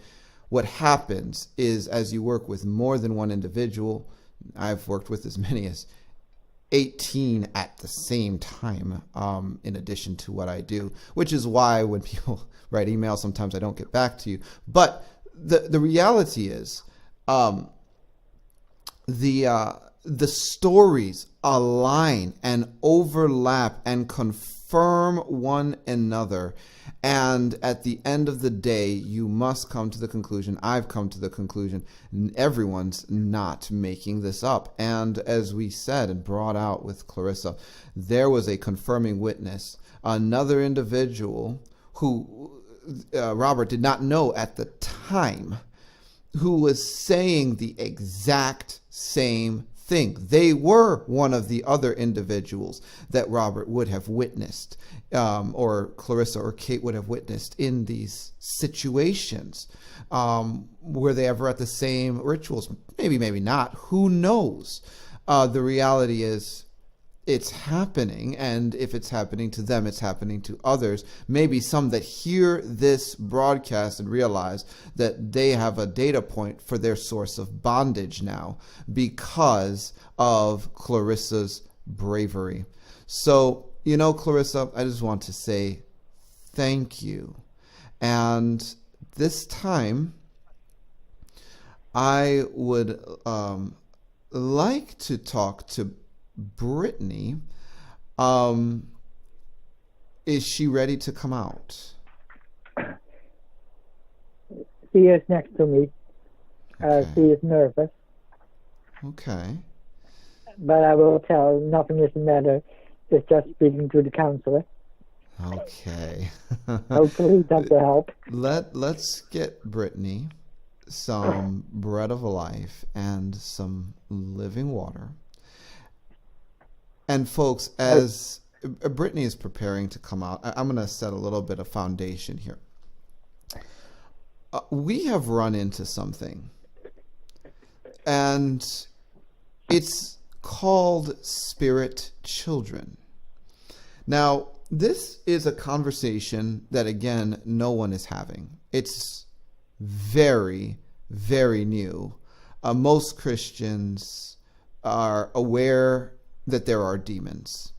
what happens is, as you work with more than one individual, I've worked with as many as 18 at the same time, in addition to what I do, which is why when people write emails, sometimes I don't get back to you. But the reality is, the stories align and overlap and confirm one another. And at the end of the day, you must come to the conclusion, I've come to the conclusion, everyone's not making this up. And as we said and brought out with Clarissa, there was a confirming witness, another individual who Robert did not know at the time, who was saying the exact same thing. They were one of the other individuals that Robert would have witnessed, or Clarissa or Kate would have witnessed in these situations. Were they ever at the same rituals? Maybe, maybe not. Who knows? The reality is, it's happening, and if it's happening to them, it's happening to others. Maybe some that hear this broadcast and realize that they have a data point for their source of bondage now because of Clarissa's bravery. So, Clarissa, I just want to say thank you. And this time, I would like to talk to Brittany. Is she ready to come out? She is next to me. Okay. She is nervous. Okay. But I will tell her nothing is the matter. It's just speaking to the counselor. Okay. Hopefully that will help. Let's get Brittany some bread of life and some living water. And folks, as Brittany is preparing to come out, I'm going to set a little bit of foundation here. We have run into something, and it's called spirit children. Now, this is a conversation that, again, no one is having. It's very, very new. Most Christians are aware that there are demons.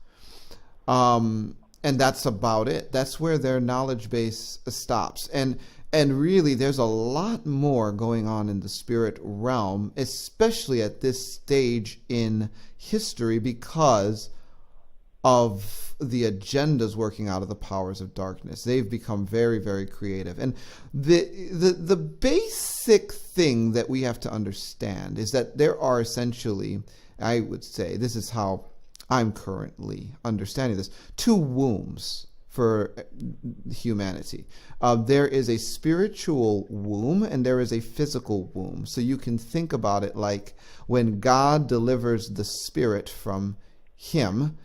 And that's about it. That's where their knowledge base stops. And really, there's a lot more going on in the spirit realm, especially at this stage in history, because of the agendas working out of the powers of darkness. They've become very, very creative. And the basic thing that we have to understand is that there are essentially, I would say, this is how I'm currently understanding this, two wombs for humanity. There is a spiritual womb and there is a physical womb. So you can think about it like when God delivers the spirit from him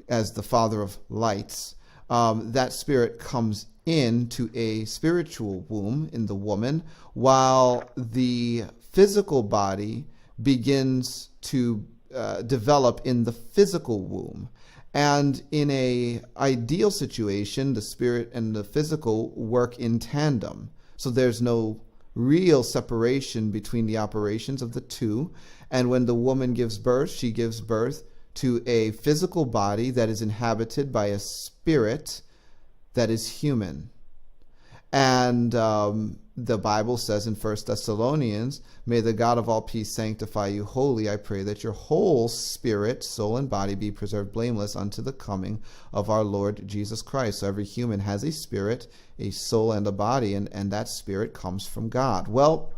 as the Father of lights, that spirit comes into a spiritual womb in the woman, while the physical body begins to develop in the physical womb. And in a ideal situation, the spirit and the physical work in tandem. So there's no real separation between the operations of the two. And when the woman gives birth, she gives birth to a physical body that is inhabited by a spirit that is human. And the Bible says in 1 Thessalonians, may the God of all peace sanctify you wholly. I pray that your whole spirit, soul, and body be preserved blameless unto the coming of our Lord Jesus Christ. So every human has a spirit, a soul, and a body, and that spirit comes from God. Well,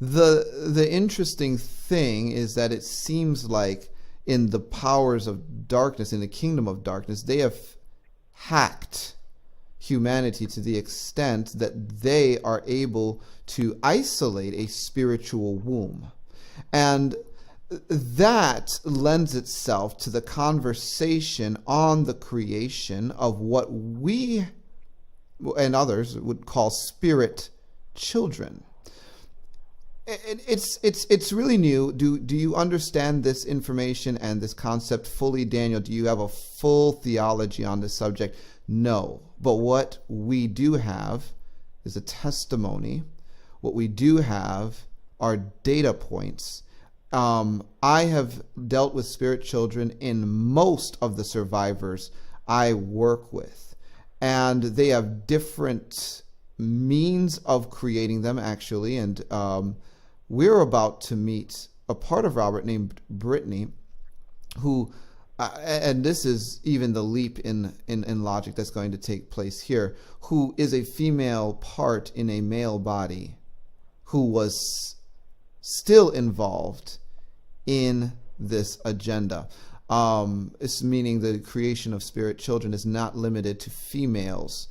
the interesting thing is that it seems like in the powers of darkness, in the kingdom of darkness, they have hacked humanity to the extent that they are able to isolate a spiritual womb. And that lends itself to the conversation on the creation of what we and others would call spirit children. It's really new. Do you understand this information and this concept fully, Daniel? Do you have a full theology on this subject? No. But what we do have is a testimony. What we do have are data points. I have dealt with spirit children in most of the survivors I work with. And they have different means of creating them, actually. And we're about to meet a part of Robert named Brittany, who, and this is even the leap in logic that's going to take place here, who is a female part in a male body, who was still involved in this agenda. It's meaning the creation of spirit children is not limited to females.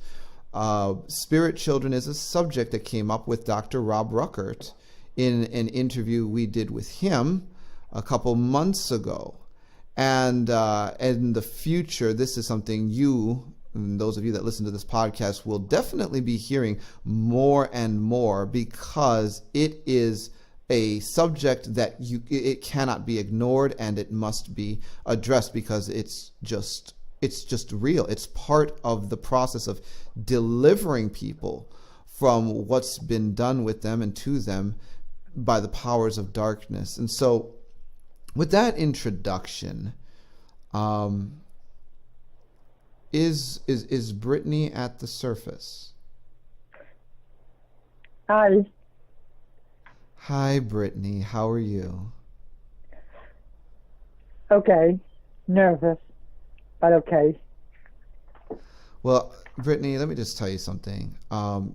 Spirit children is a subject that came up with Dr. Rob Ruckert in an interview we did with him a couple months ago. And in the future, this is something you, and those of you that listen to this podcast, will definitely be hearing more and more, because it is a subject that it cannot be ignored, and it must be addressed, because it's just real. It's part of the process of delivering people from what's been done with them and to them by the powers of darkness. And so with that introduction, is Brittany at the surface? Hi. Hi, Brittany. How are you? Okay. Nervous, but okay. Well, Brittany, let me just tell you something.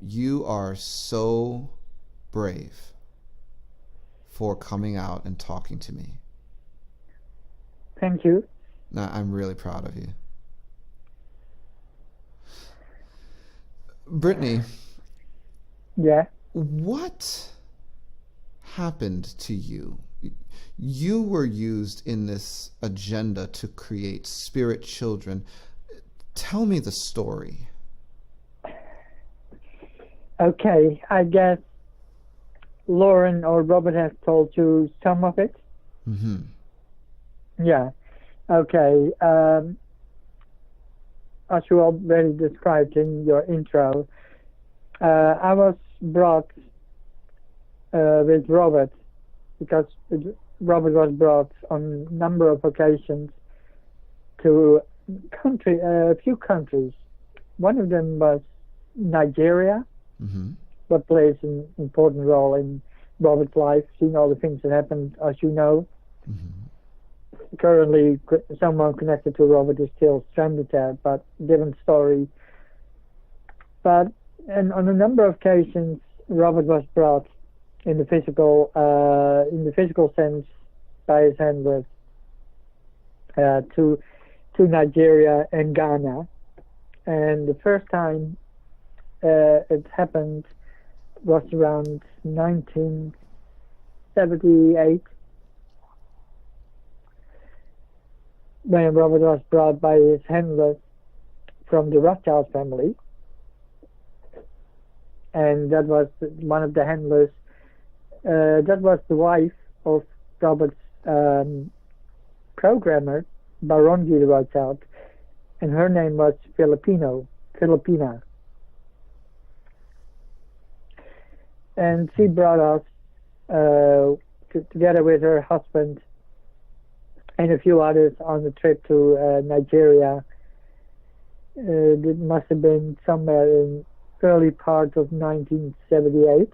You are so brave for coming out and talking to me. Thank you. No, I'm really proud of you. Yeah. what happened to you? You were used in this agenda to create spirit children. Tell me the story. Okay, I guess Lauren or Robert has told you some of it. Mm-hmm. Yeah. Okay. As you already described in your intro, I was brought with Robert because Robert was brought on a number of occasions to a few countries. One of them was Nigeria, Mm-hmm. what plays an important role in Robert's life, seeing all the things that happened, as you know. Mm-hmm. Currently, someone connected to Robert is still stranded there, but different story. And on a number of occasions, Robert was brought in the physical sense by his handlers to Nigeria and Ghana. And the first time it happened was around 1978, when Robert was brought by his handlers from the Rothschild family. And that was one of the handlers. That was the wife of Robert's programmer, Baron de Rothschild, and her name was Filipina. And she brought us, together with her husband and a few others, on a trip to Nigeria. It must have been somewhere in early part of 1978.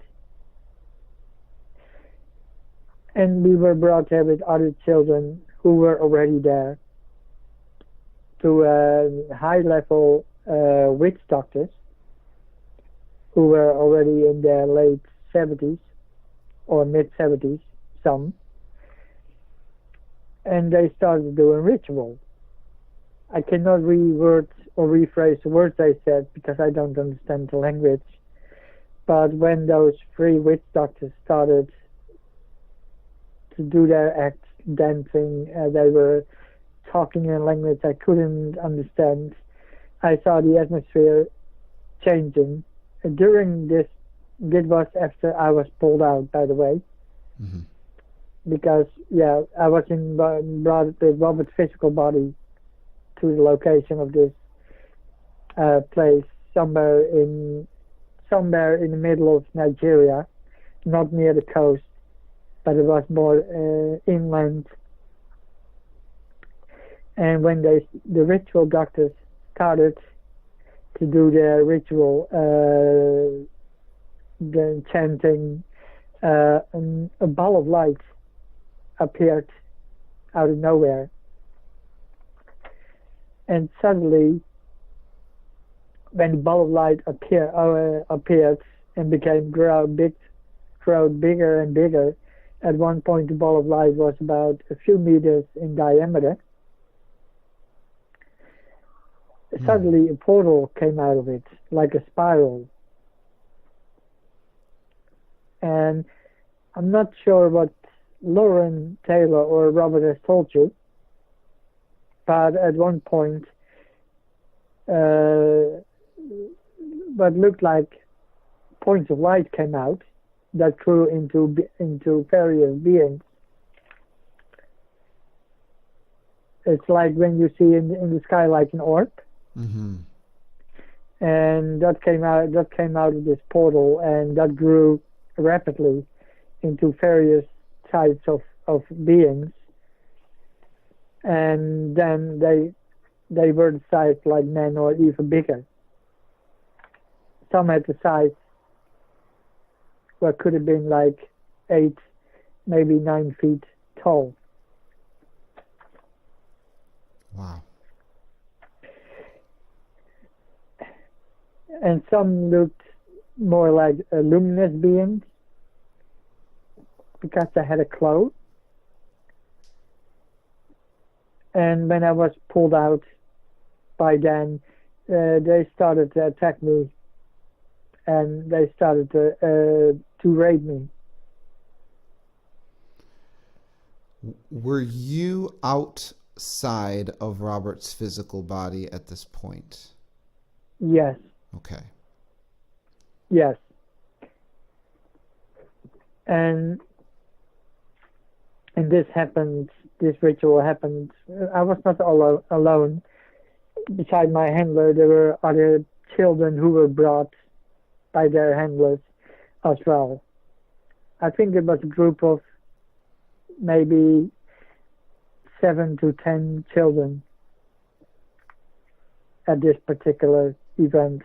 And we were brought there with other children who were already there to high-level witch doctors who were already in their late 70s or mid-70s, some. And they started doing ritual. I cannot reword or rephrase the words they said because I don't understand the language. But when those three witch doctors started to do their acts, dancing, they were talking in a language I couldn't understand. I saw the atmosphere changing. During this was after I was pulled out, by the way. Mm-hmm. Because, yeah, I was brought with Robert's physical body to the location of this place somewhere in the middle of Nigeria, not near the coast, but it was more inland. And when the ritual doctors started to do their ritual, the chanting, a ball of light appeared out of nowhere. And suddenly, when the ball of light appeared and became grow bigger and bigger, at one point the ball of light was about a few meters in diameter. Suddenly a portal came out of it, like a spiral. And I'm not sure what Lauren, Taylor, or Robert has told you, but at one point what looked like points of light came out that grew into various beings. It's like when you see in the sky like an orb. Mm-hmm. And that came out of this portal, and that grew rapidly into various types of beings. And then they were the size like men or even bigger. Some had the size what could have been like 8, maybe 9 feet tall. Wow. And some looked more like luminous beings because they had a cloak. And when I was pulled out by Dan, they started to attack me and they started to rape me. Were you outside of Robert's physical body at this point? Yes. Okay. Yes. And this happened, this ritual happened. I was not alone. Beside my handler, there were other children who were brought by their handlers as well. I think it was a group of maybe 7 to 10 children at this particular event.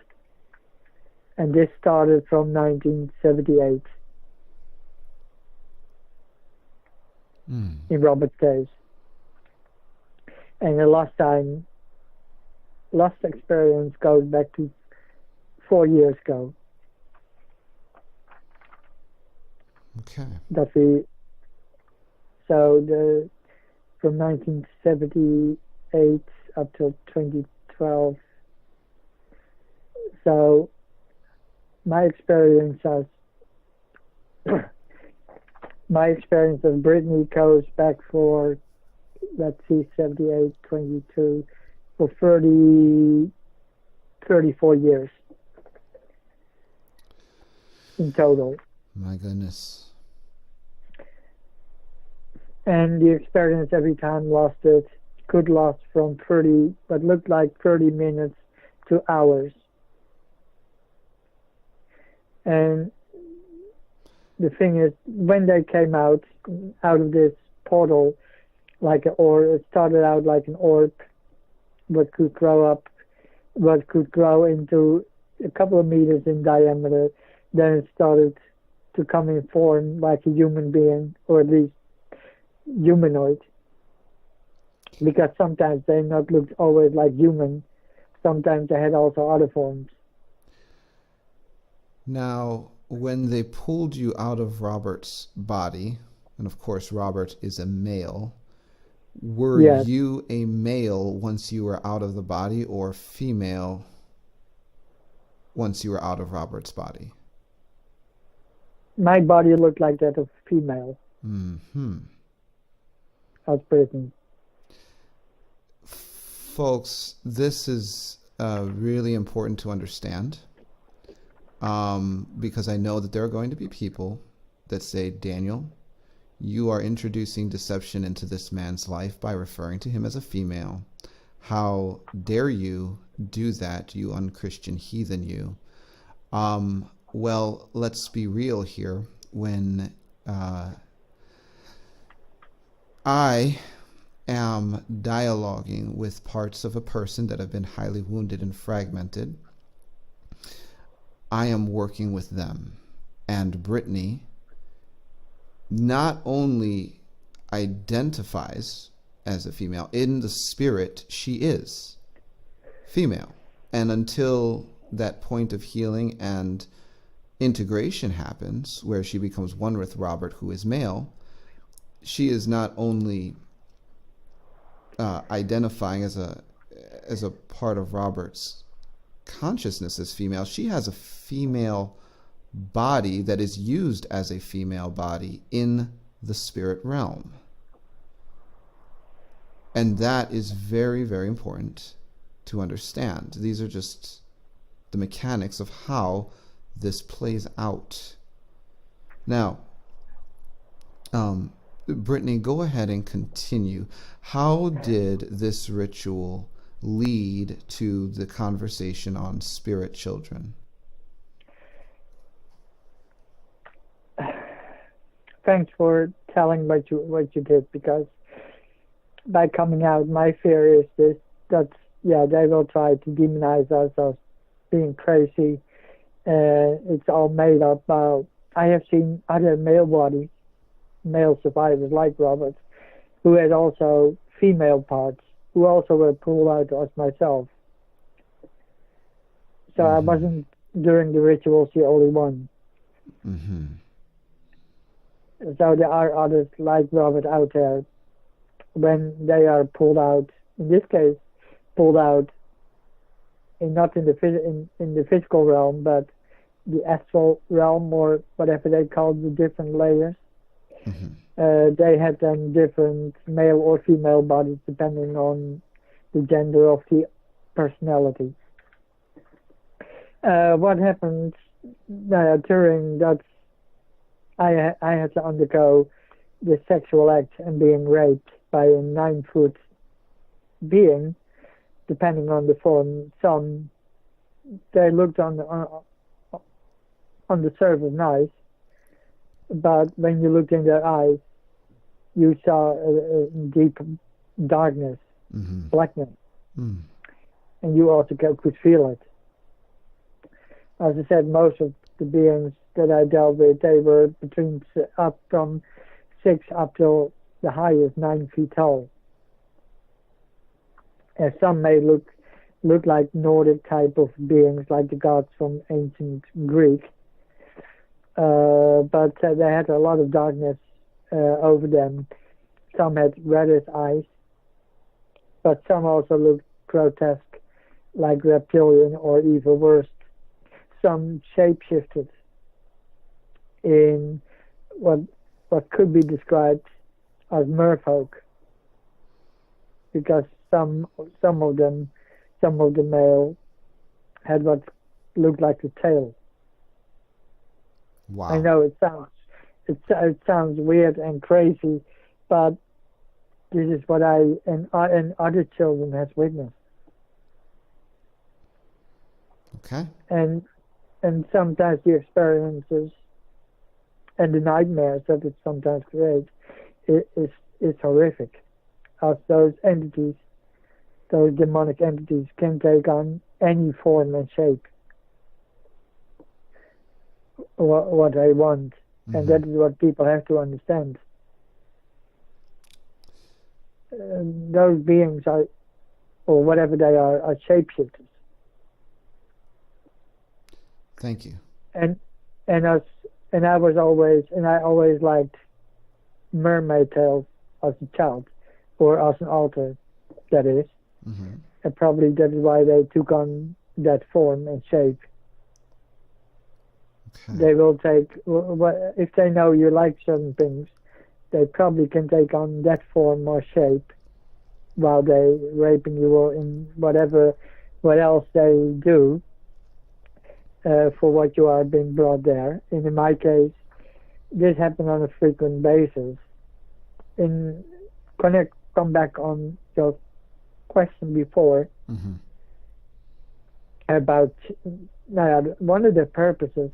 And this started from 1978 in Robert's case. And the last experience goes back to 4 years ago. Okay. From 1978 up till 2012. So my experience of Brittany goes back for, let's see, 78, 22, for 34 years in total. My goodness. And the experience every time could last from 30, but looked like 30 minutes to hours. And the thing is, when they came out of this portal, it started out like an orb, but could grow into a couple of meters in diameter. Then it started to come in form like a human being, or at least humanoid, because sometimes they not looked always like human. Sometimes they had also other forms. Now, when they pulled you out of Robert's body, and of course Robert is a male, were Yes. you a male once you were out of the body, or female once you were out of Robert's body? My body looked like that of female. Mm-hmm. As prison. Folks, this is really important to understand, because I know that there are going to be people that say, Daniel, you are introducing deception into this man's life by referring to him as a female. How dare you do that, you unchristian heathen, you? Well, let's be real here. When I am dialoguing with parts of a person that have been highly wounded and fragmented, I am working with them. And Brittany not only identifies as a female, in the spirit, she is female. And until that point of healing and integration happens, where she becomes one with Robert, who is male, she is not only identifying as a part of Robert's consciousness as female, she has a female body that is used as a female body in the spirit realm. And that is very, very important to understand. These are just the mechanics of how this plays out. Now, Brittany, go ahead and continue. How did this ritual lead to the conversation on spirit children? Thanks for telling what you did, because by coming out, my fear is that they will try to demonize us as being crazy. It's all made up. I have seen other male survivors like Robert, who had also female parts, who also were pulled out as myself. So I wasn't, during the rituals, the only one. Mm-hmm. So there are others like Robert out there. When they are pulled out, in this case, pulled out, not in the physical realm, but the astral realm, or whatever they call the different layers. They had then different male or female bodies depending on the gender of the personality. What happened during that, I had to undergo the sexual act and being raped by a 9-foot being, depending on the form. Some, they looked on the surface nice, but when you looked in their eyes, you saw a deep darkness, blackness, and you also could feel it. As I said, most of the beings that I dealt with, they were up from 6 up till the highest 9 feet tall. And some may look like Nordic type of beings, like the gods from ancient Greek. But they had a lot of darkness over them. Some had reddish eyes, but some also looked grotesque, like reptilian or even worse. Some shapeshifted in what could be described as merfolk, because some of the male had what looked like a tail. Wow. I know it sounds weird and crazy, but this is what I and other children has witnessed. Okay. And sometimes the experiences and the nightmares that it sometimes creates is horrific. As those entities, those demonic entities, can take on any form and shape what they want, and that is what people have to understand. Those beings are, or whatever they are shapeshifters. Thank you. And I always liked mermaid tales as a child, or as an altar, that is. And probably that is why they took on that form and shape. Okay. They will take, if they know you like certain things, they probably can take on that form or shape while they raping you, or in what else they do for what you are being brought there. And in my case, this happened on a frequent basis. Come back on your question before about one of the purposes.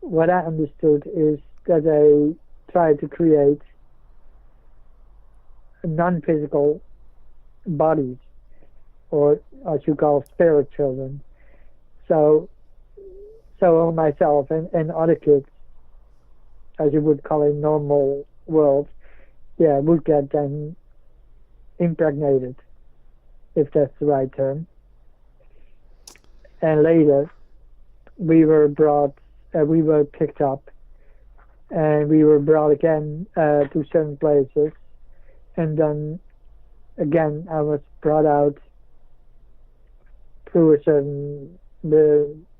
What I understood is that they try to create non-physical bodies, or as you call spirit children. So myself and other kids, as you would call in normal world, would get them impregnated, if that's the right term. And later, we were picked up, and we were brought again to certain places, and then again I was brought out through a certain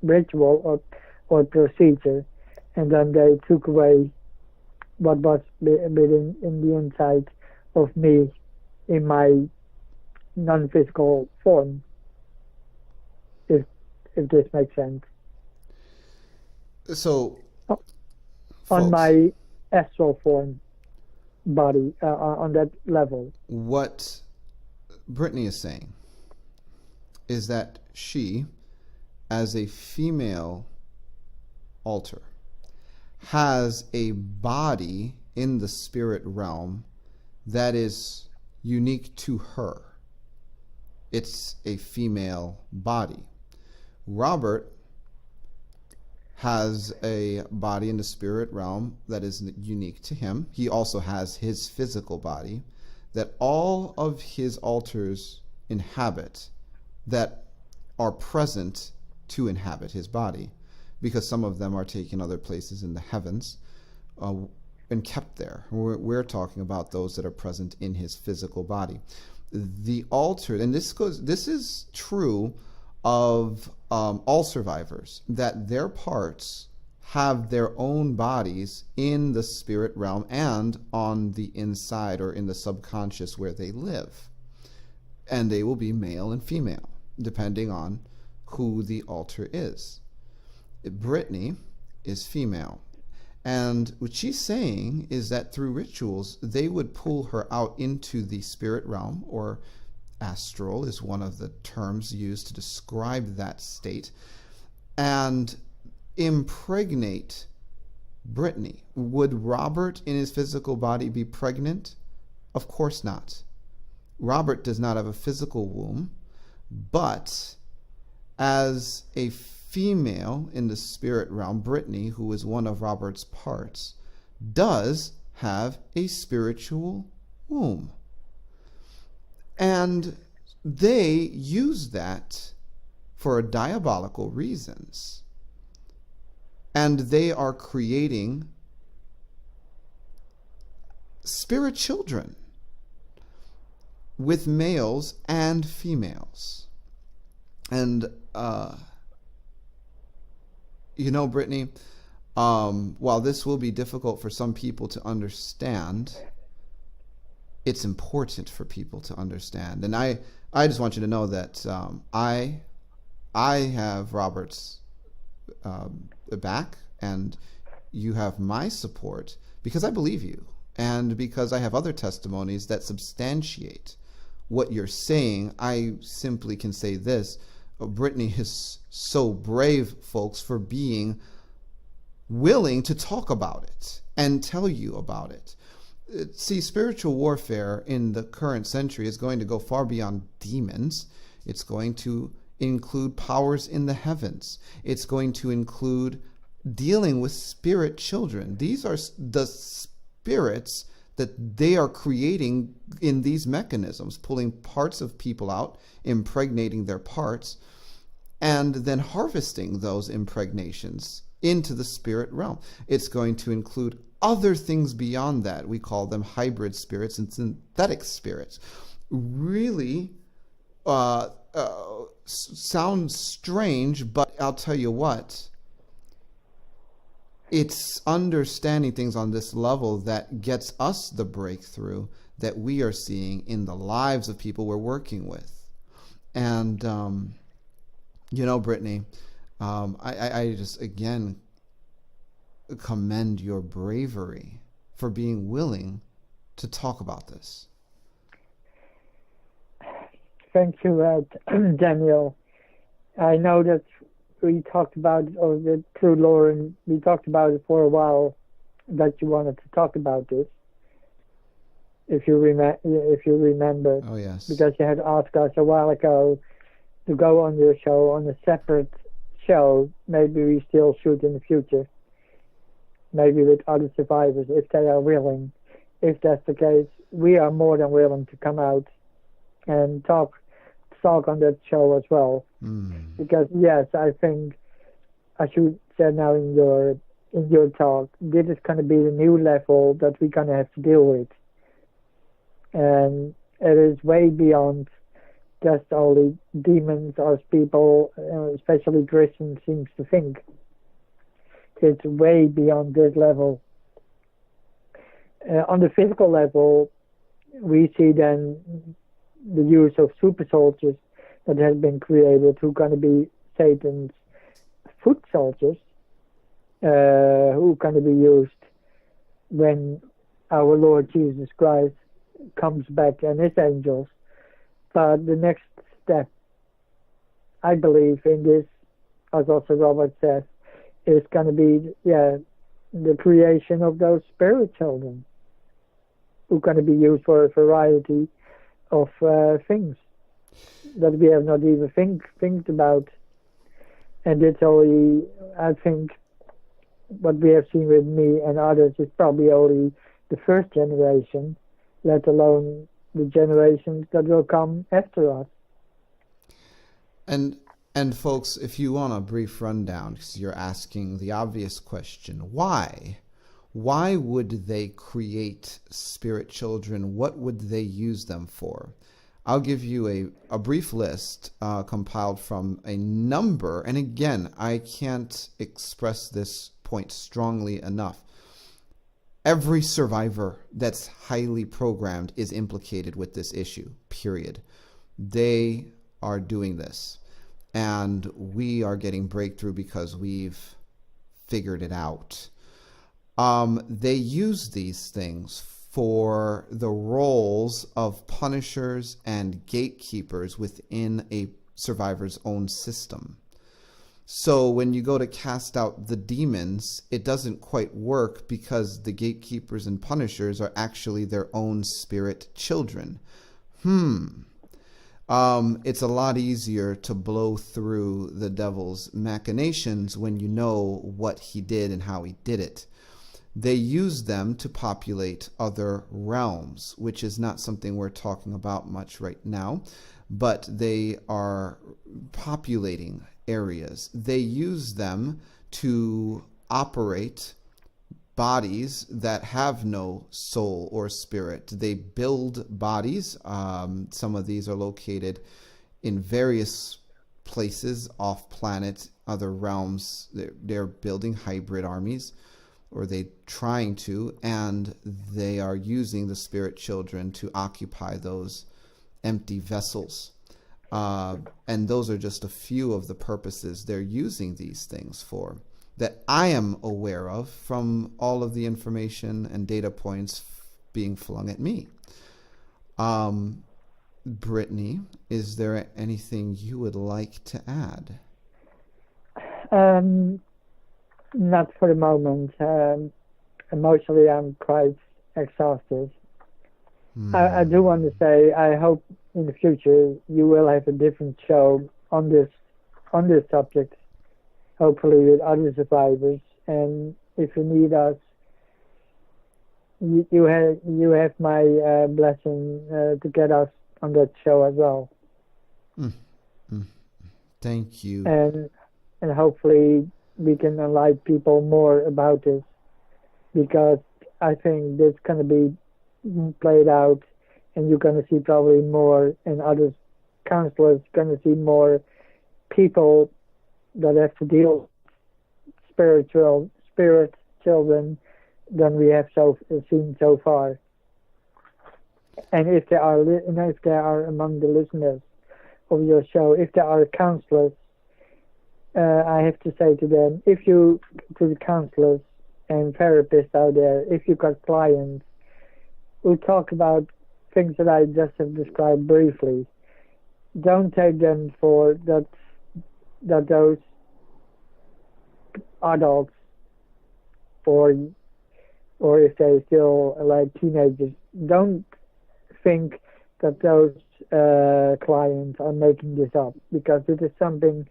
ritual or procedure, and then they took away what was in the inside of me in my non-physical form, if this makes sense. So, on my astral form body, on that level. What Brittany is saying is that she, as a female altar, has a body in the spirit realm that is unique to her. It's a female body. Robert has a body in the spirit realm that is unique to him. He also has his physical body that all of his altars inhabit, that are present to inhabit his body, because some of them are taken other places in the heavens and kept there. We're talking about those that are present in his physical body. The altar, and this is true of all survivors, that their parts have their own bodies in the spirit realm and on the inside or in the subconscious where they live. And they will be male and female, depending on who the altar is. Brittany is female. And what she's saying is that through rituals, they would pull her out into the spirit realm, or astral is one of the terms used to describe that state, and impregnate Brittany. Would Robert in his physical body be pregnant? Of course not. Robert does not have a physical womb, but as a female in the spirit realm, Brittany, who is one of Robert's parts, does have a spiritual womb. And they use that for diabolical reasons. And they are creating spirit children with males and females. And, Brittany, while this will be difficult for some people to understand, it's important for people to understand. And I just want you to know that I have Robert's back, and you have my support, because I believe you, and because I have other testimonies that substantiate what you're saying. I simply can say this: Brittany is so brave, folks, for being willing to talk about it and tell you about it. See, spiritual warfare in the current century is going to go far beyond demons. It's going to include powers in the heavens. It's going to include dealing with spirit children. These are the spirits that they are creating in these mechanisms, pulling parts of people out, impregnating their parts, and then harvesting those impregnations into the spirit realm. It's going to include other things beyond that. We call them hybrid spirits and synthetic spirits. Really sounds strange, but I'll tell you what, it's understanding things on this level that gets us the breakthrough that we are seeing in the lives of people we're working with. And, Brittany, I just, again, commend your bravery for being willing to talk about this. Thank you, Daniel. I know that we talked about it, or that through Lauren, we talked about it for a while, that you wanted to talk about this. If you remember. Oh, yes. Because you had asked us a while ago to go on your show, on a separate show. Maybe we still should in the future. Maybe with other survivors, if they are willing. If that's the case, we are more than willing to come out and talk on that show as well. Because yes, I think, as you said now in your talk, this is going to be the new level that we're going to have to deal with, and it is way beyond just only demons, as people, especially Christians, seems to think. It's way beyond this level. On the physical level, we see then the use of super soldiers that has been created, who are going to be Satan's foot soldiers, who are going to be used when our Lord Jesus Christ comes back and his angels. But the next step, I believe, in this, as also Robert says, is going to be the creation of those spirit children, who are going to be used for a variety of things that we have not even think about. And it's only, I think, what we have seen with me and others is probably only the first generation, let alone the generations that will come after us. And folks, if you want a brief rundown, because you're asking the obvious question, why? Why would they create spirit children? What would they use them for? I'll give you a brief list compiled from a number. And again, I can't express this point strongly enough. Every survivor that's highly programmed is implicated with this issue, period. They are doing this. And we are getting breakthrough because we've figured it out. They use these things for the roles of punishers and gatekeepers within a survivor's own system. So when you go to cast out the demons, it doesn't quite work because the gatekeepers and punishers are actually their own spirit children. It's a lot easier to blow through the devil's machinations when you know what he did and how he did it. They use them to populate other realms, which is not something we're talking about much right now, but they are populating areas. They use them to operate bodies that have no soul or spirit. They build bodies. Some of these are located in various places off planet, other realms. They're building hybrid armies, or they trying to, and they are using the spirit children to occupy those empty vessels. And those are just a few of the purposes they're using these things for that I am aware of from all of the information and data points being flung at me. Brittany, is there anything you would like to add? Not for the moment. Emotionally, I'm quite exhausted. I do want to say I hope in the future you will have a different show on this subject, hopefully with other survivors. And if you need us, you have my blessing to get us on that show as well. Thank you. And hopefully we can enlighten people more about this, because I think this going to be played out, and you're going to see probably more, and other counselors going to see more people that have to deal with spirit children than we have seen so far. And if there are among the listeners of your show, if there are counselors, I have to say to them, to the counselors and therapists out there, if you've got clients who talk about things that I just have described briefly, don't take them for that those adults, or if they're still like teenagers, don't think that those clients are making this up, because it is something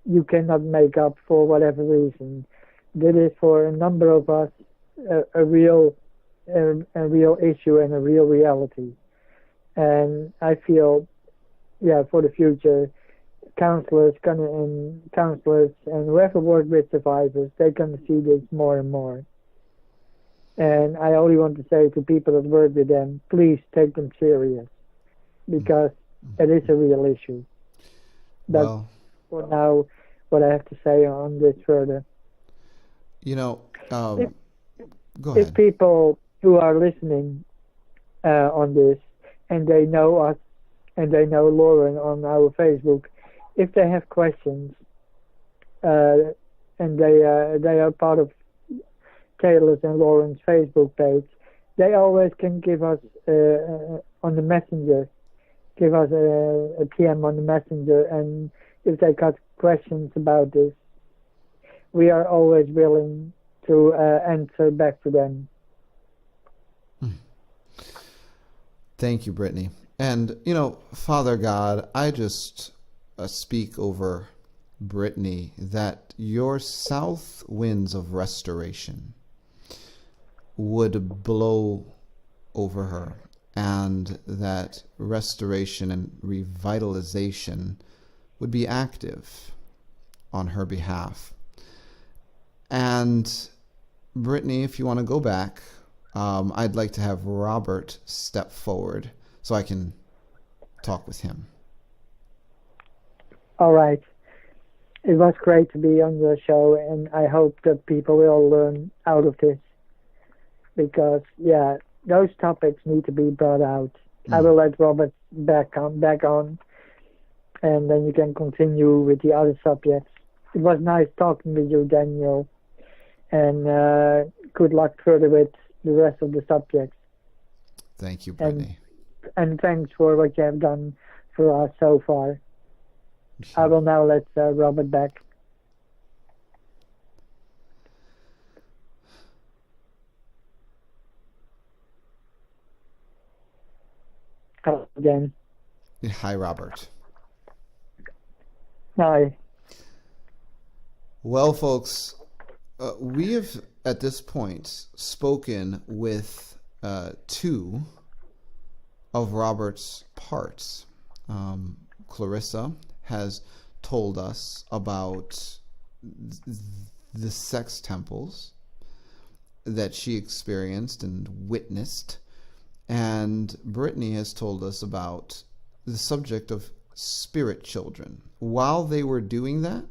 you cannot make up for whatever reason. That is for a number of us a real issue and a real reality. And I feel, for the future, counselors and whoever work with survivors, they're going to see this more and more. And I only want to say to people that work with them, please take them serious, because it is a real issue. That's for now what I have to say on this further. Go ahead. If people who are listening on this, and they know us, and they know Lauren on our Facebook, if they have questions, and they are part of Taylor's and Lauren's Facebook page, they always can give us on the messenger, give us a PM on the messenger, and if they got questions about this, we are always willing to answer back to them. Thank you, Brittany. And, Father God, I just speak over Brittany that your south winds of restoration would blow over her, and that restoration and revitalization would be active on her behalf. And Brittany, if you want to go back, I'd like to have Robert step forward so I can talk with him. All right. It was great to be on your show, and I hope that people will learn out of this. Because, yeah, those topics need to be brought out. I will let Robert back on, and then you can continue with the other subjects. It was nice talking with you, Daniel, and good luck further with the rest of the subjects. Thank you, Brittany. And thanks for what you have done for us so far. Sure. I will now let Robert back. Hello again. Hi, Robert. Hi. Well, folks, we have at this point spoken with two of Robert's parts. Clarissa has told us about the sex temples that she experienced and witnessed, and Brittany has told us about the subject of spirit children. While they were doing that,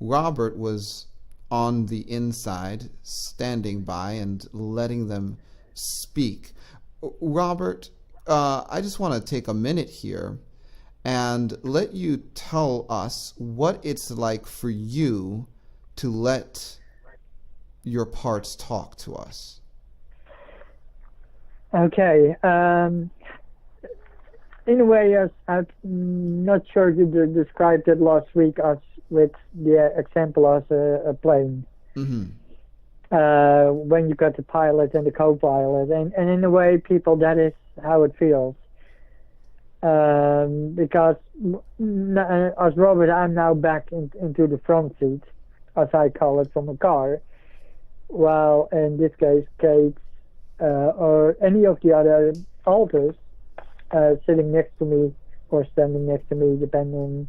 Robert was on the inside, standing by and letting them speak. Robert, I just want to take a minute here and let you tell us what it's like for you to let your parts talk to us. Okay. In a way, I'm not sure you described it last week as with the example as a plane. Mm-hmm. When you got the pilot and the co-pilot, and in a way, people, that is how it feels. Because as Robert, I'm now back into the front seat, as I call it, from a car, while in this case, Kate or any of the other alters sitting next to me or standing next to me, depending on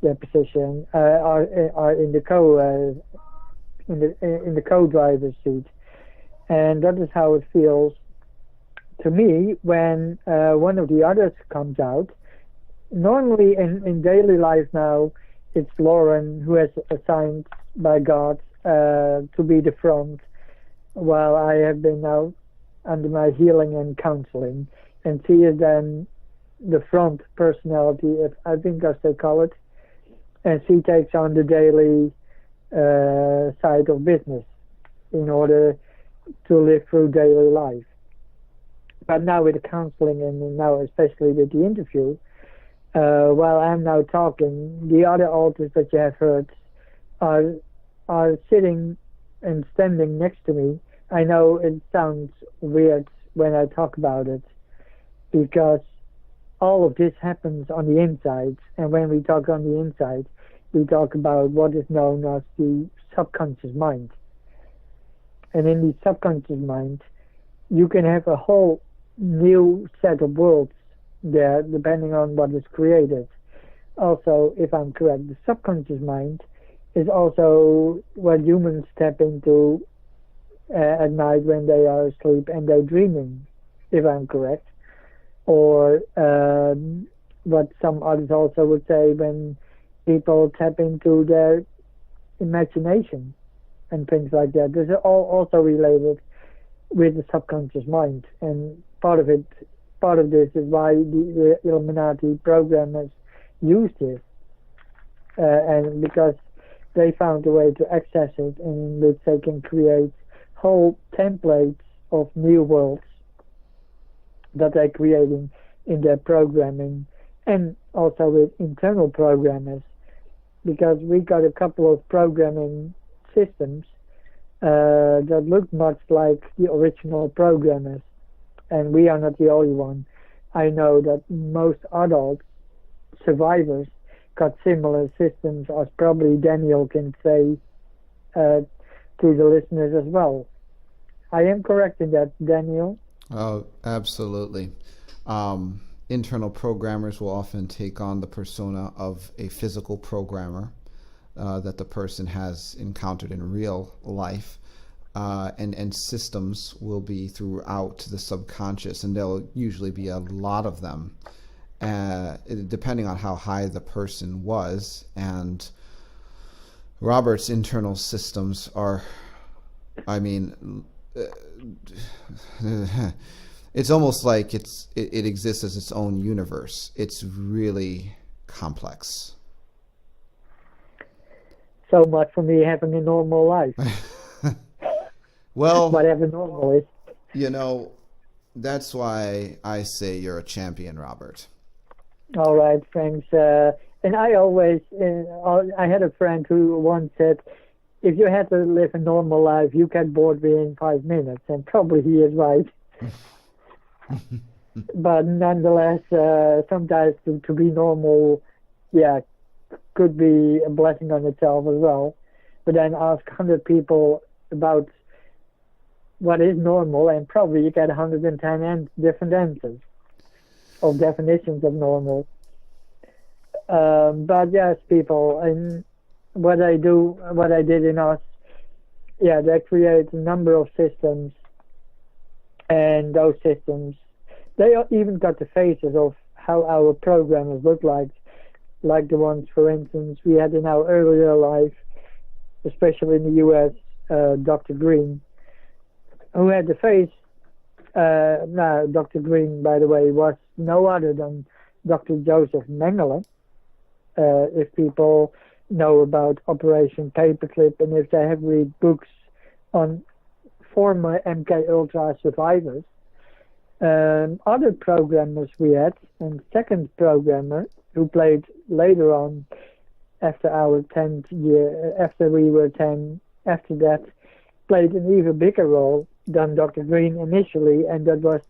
their position, are in the co-driver's seat, and that is how it feels to me when one of the others comes out. Normally in daily life now, it's Lauren who has assigned by God to be the front, while I have been now under my healing and counseling, and she is then the front personality, if I think as they call it, and she takes on the daily side of business in order to live through daily life. But now with the counseling and now especially with the interview, while I'm now talking, the other altars that you have heard are sitting and standing next to me. I know it sounds weird when I talk about it, because all of this happens on the inside, and when we talk on the inside, we talk about what is known as the subconscious mind. And in the subconscious mind, you can have a whole new set of worlds there, depending on what is created. Also, if I'm correct, the subconscious mind is also what humans tap into at night when they are asleep and they're dreaming, if I'm correct. Or what some others also would say, when people tap into their imagination and things like that. This is all also related with the subconscious mind, and part of this is why the Illuminati programmers use this, and because they found a way to access it, in which they can create whole templates of new worlds that they're creating in their programming, and also with internal programmers, because we got a couple of programming systems that look much like the original programmers, and we are not the only one. I know that most adult survivors got similar systems, as probably Daniel can say to the listeners as well. I am correct in that, Daniel? Oh, absolutely. Internal programmers will often take on the persona of a physical programmer that the person has encountered in real life, and systems will be throughout the subconscious, and there'll usually be a lot of them. depending on how high the person was. And Robert's internal systems are, I mean, it's almost like it exists as its own universe. It's really complex. So much for me having a normal life. Well, whatever normal is. You know, that's why I say you're a champion, Robert. All right, thanks. And I always, I had a friend who once said, if you had to live a normal life, you get bored within 5 minutes. And probably he is right. But nonetheless, sometimes to be normal, could be a blessing on itself as well. But then ask 100 people about what is normal, and probably you get 110 different answers or definitions of normal. But yes, people, and what I did in us, they create a number of systems, and those systems, they even got the faces of how our programmers look like the ones, for instance, we had in our earlier life, especially in the US, Dr. Green, who had the face. Dr. Green, by the way, was no other than Dr. Joseph Mengele. If people know about Operation Paperclip, and if they have read books on former MK Ultra survivors, other programmers we had, and second programmer who played later on after our 10th year, after we were 10, after that, played an even bigger role than Dr. Green initially, and that was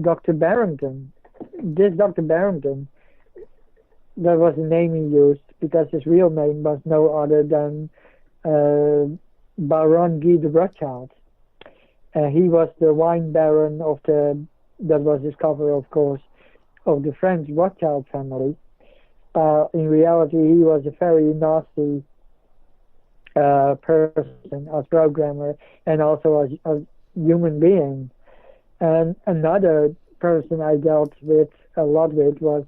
Dr. Barrington. This Dr. Barrington, that was the name he used because his real name was no other than Baron Guy de Rothschild. He was the wine baron that was his cover, of course, of the French Rothschild family. In reality, he was a very nasty person as programmer and also as a human being. And another person I dealt with a lot with was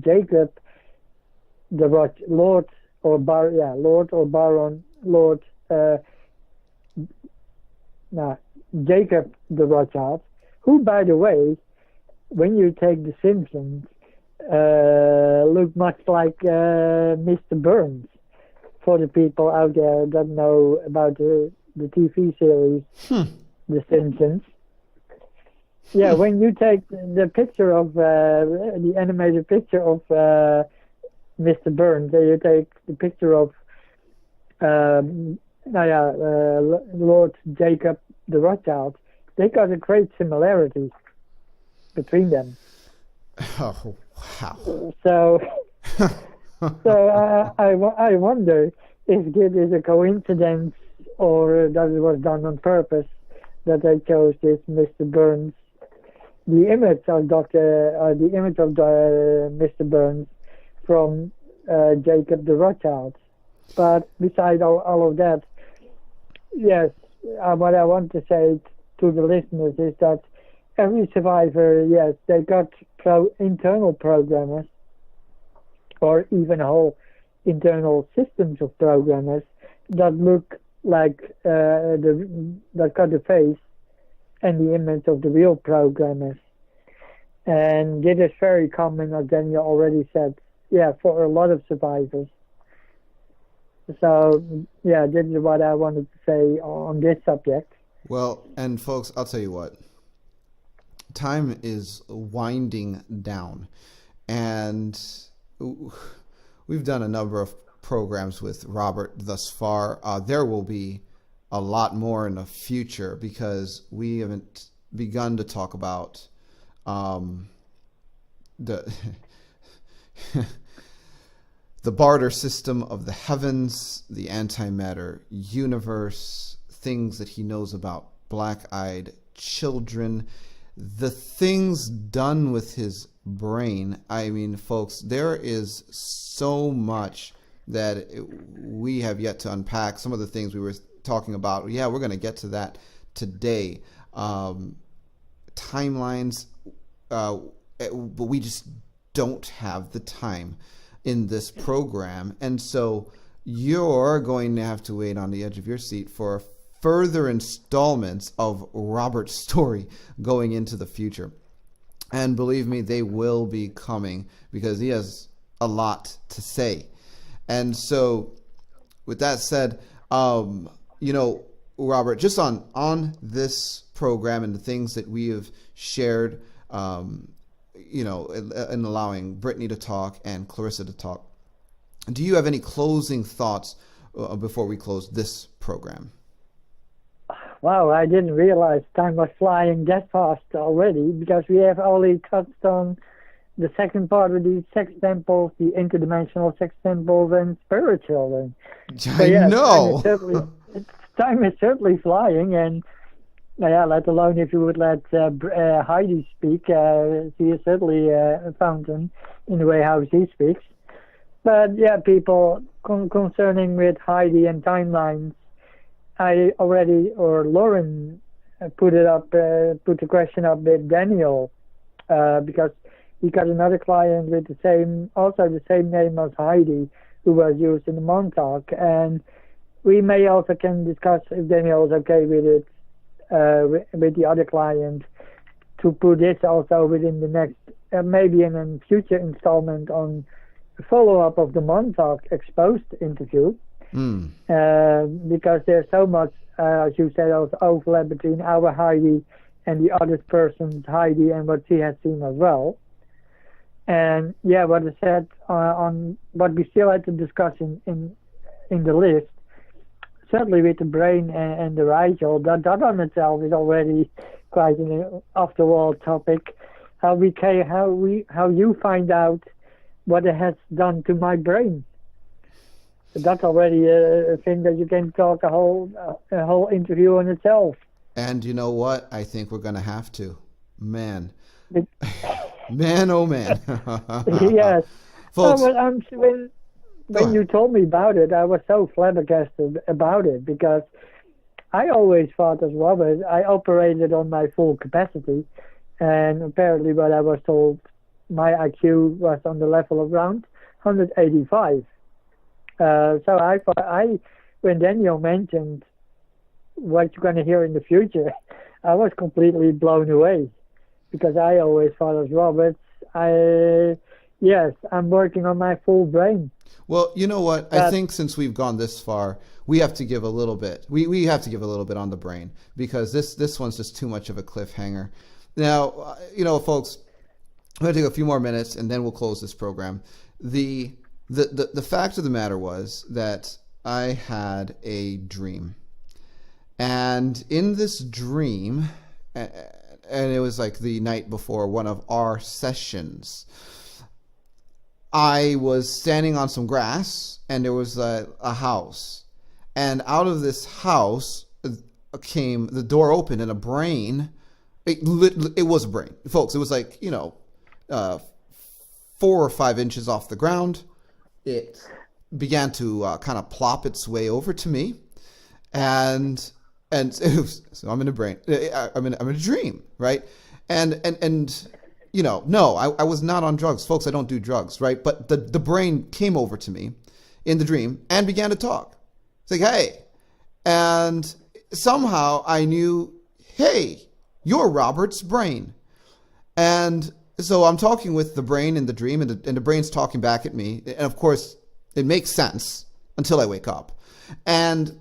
Jacob, the Lord or Baron, Jacob the Rothschild, who, by the way, when you take The Simpsons, looked much like Mr. Burns, for the people out there that know about the TV series The Simpsons. Yeah, when you take the picture of the animated picture of Mr. Burns, and you take the picture of Lord Jacob the Rothschild, they got a great similarity between them. Oh, wow. So I wonder if this is a coincidence or that it was done on purpose that they chose this Mr. Burns, the image of Mr. Burns from Jacob the Rothschild. But besides all of that, yes, what I want to say to the listeners is that every survivor, yes, they got internal programmers, or even whole internal systems of programmers that look like that got the face and the image of the real programmers. And this is very common, as Daniel already said, for a lot of survivors. So, this is what I wanted to say on this subject. Well, and folks, I'll tell you what. Time is winding down. And we've done a number of programs with Robert thus far. There will be a lot more in the future because we haven't begun to talk about the the barter system of the heavens, the antimatter universe, things that he knows about black-eyed children, the things done with his brain. I mean, folks, there is so much that we have yet to unpack. Some of the things we were talking about, we're going to get to that today. Timelines, but we just don't have the time in this program. And so you're going to have to wait on the edge of your seat for further installments of Robert's story going into the future. And believe me, they will be coming because he has a lot to say. And so with that said, Robert, just on this program and the things that we have shared, in allowing Brittany to talk and Clarissa to talk, do you have any closing thoughts before we close this program? Wow, I didn't realize time was flying that fast already, because we have only touched on the second part with the sex temples, the interdimensional sex temples, and spiritual. I know. Time is certainly flying, and let alone if you would let Heidi speak. She is certainly a fountain in the way how she speaks. But yeah, people, concerning with Heidi and timelines, Lauren put the question up with Daniel, because he got another client with the same name as Heidi, who was used in the Montauk, and we may also can discuss if Daniel is okay with it, with the other client, to put this also within the next, maybe in a future installment on the follow-up of the Montauk Exposed interview. Because there's so much, as you said, also overlap between our Heidi and the other person's Heidi and what she has seen as well. And yeah, what I said on what we still had to discuss in the list, certainly with the brain and the Rigel, that on itself is already quite an off-the-wall topic. How you find out what it has done to my brain. That's already a thing that you can talk a whole interview on itself. And you know what? I think we're going to have to. Man. Man, oh man. Yes. Folks. When you told me about it, I was so flabbergasted about it, because I always thought as Robert, I operated on my full capacity, and apparently what I was told, my IQ was on the level of around 185. So I thought, when Daniel mentioned what you're going to hear in the future, I was completely blown away, because I always thought as Robert, I'm working on my full brain. Well, you know what? I think since we've gone this far, we have to give a little bit. We have to give a little bit on the brain, because this one's just too much of a cliffhanger. Now, folks, I'm going to take a few more minutes and then we'll close this program. The fact of the matter was that I had a dream. And in this dream, and it was like the night before one of our sessions, I was standing on some grass, and there was a house. And out of this house came, the door opened, and a brain, it was a brain. Folks, it was like, 4 or 5 inches off the ground. It began to kind of plop its way over to me. And so I'm in a brain. I'm in a dream, right? And no, I was not on drugs. Folks, I don't do drugs, right? But the brain came over to me in the dream and began to talk. It's like, hey. And somehow I knew, hey, you're Robert's brain. And so I'm talking with the brain in the dream, and the brain's talking back at me. And of course, it makes sense until I wake up. And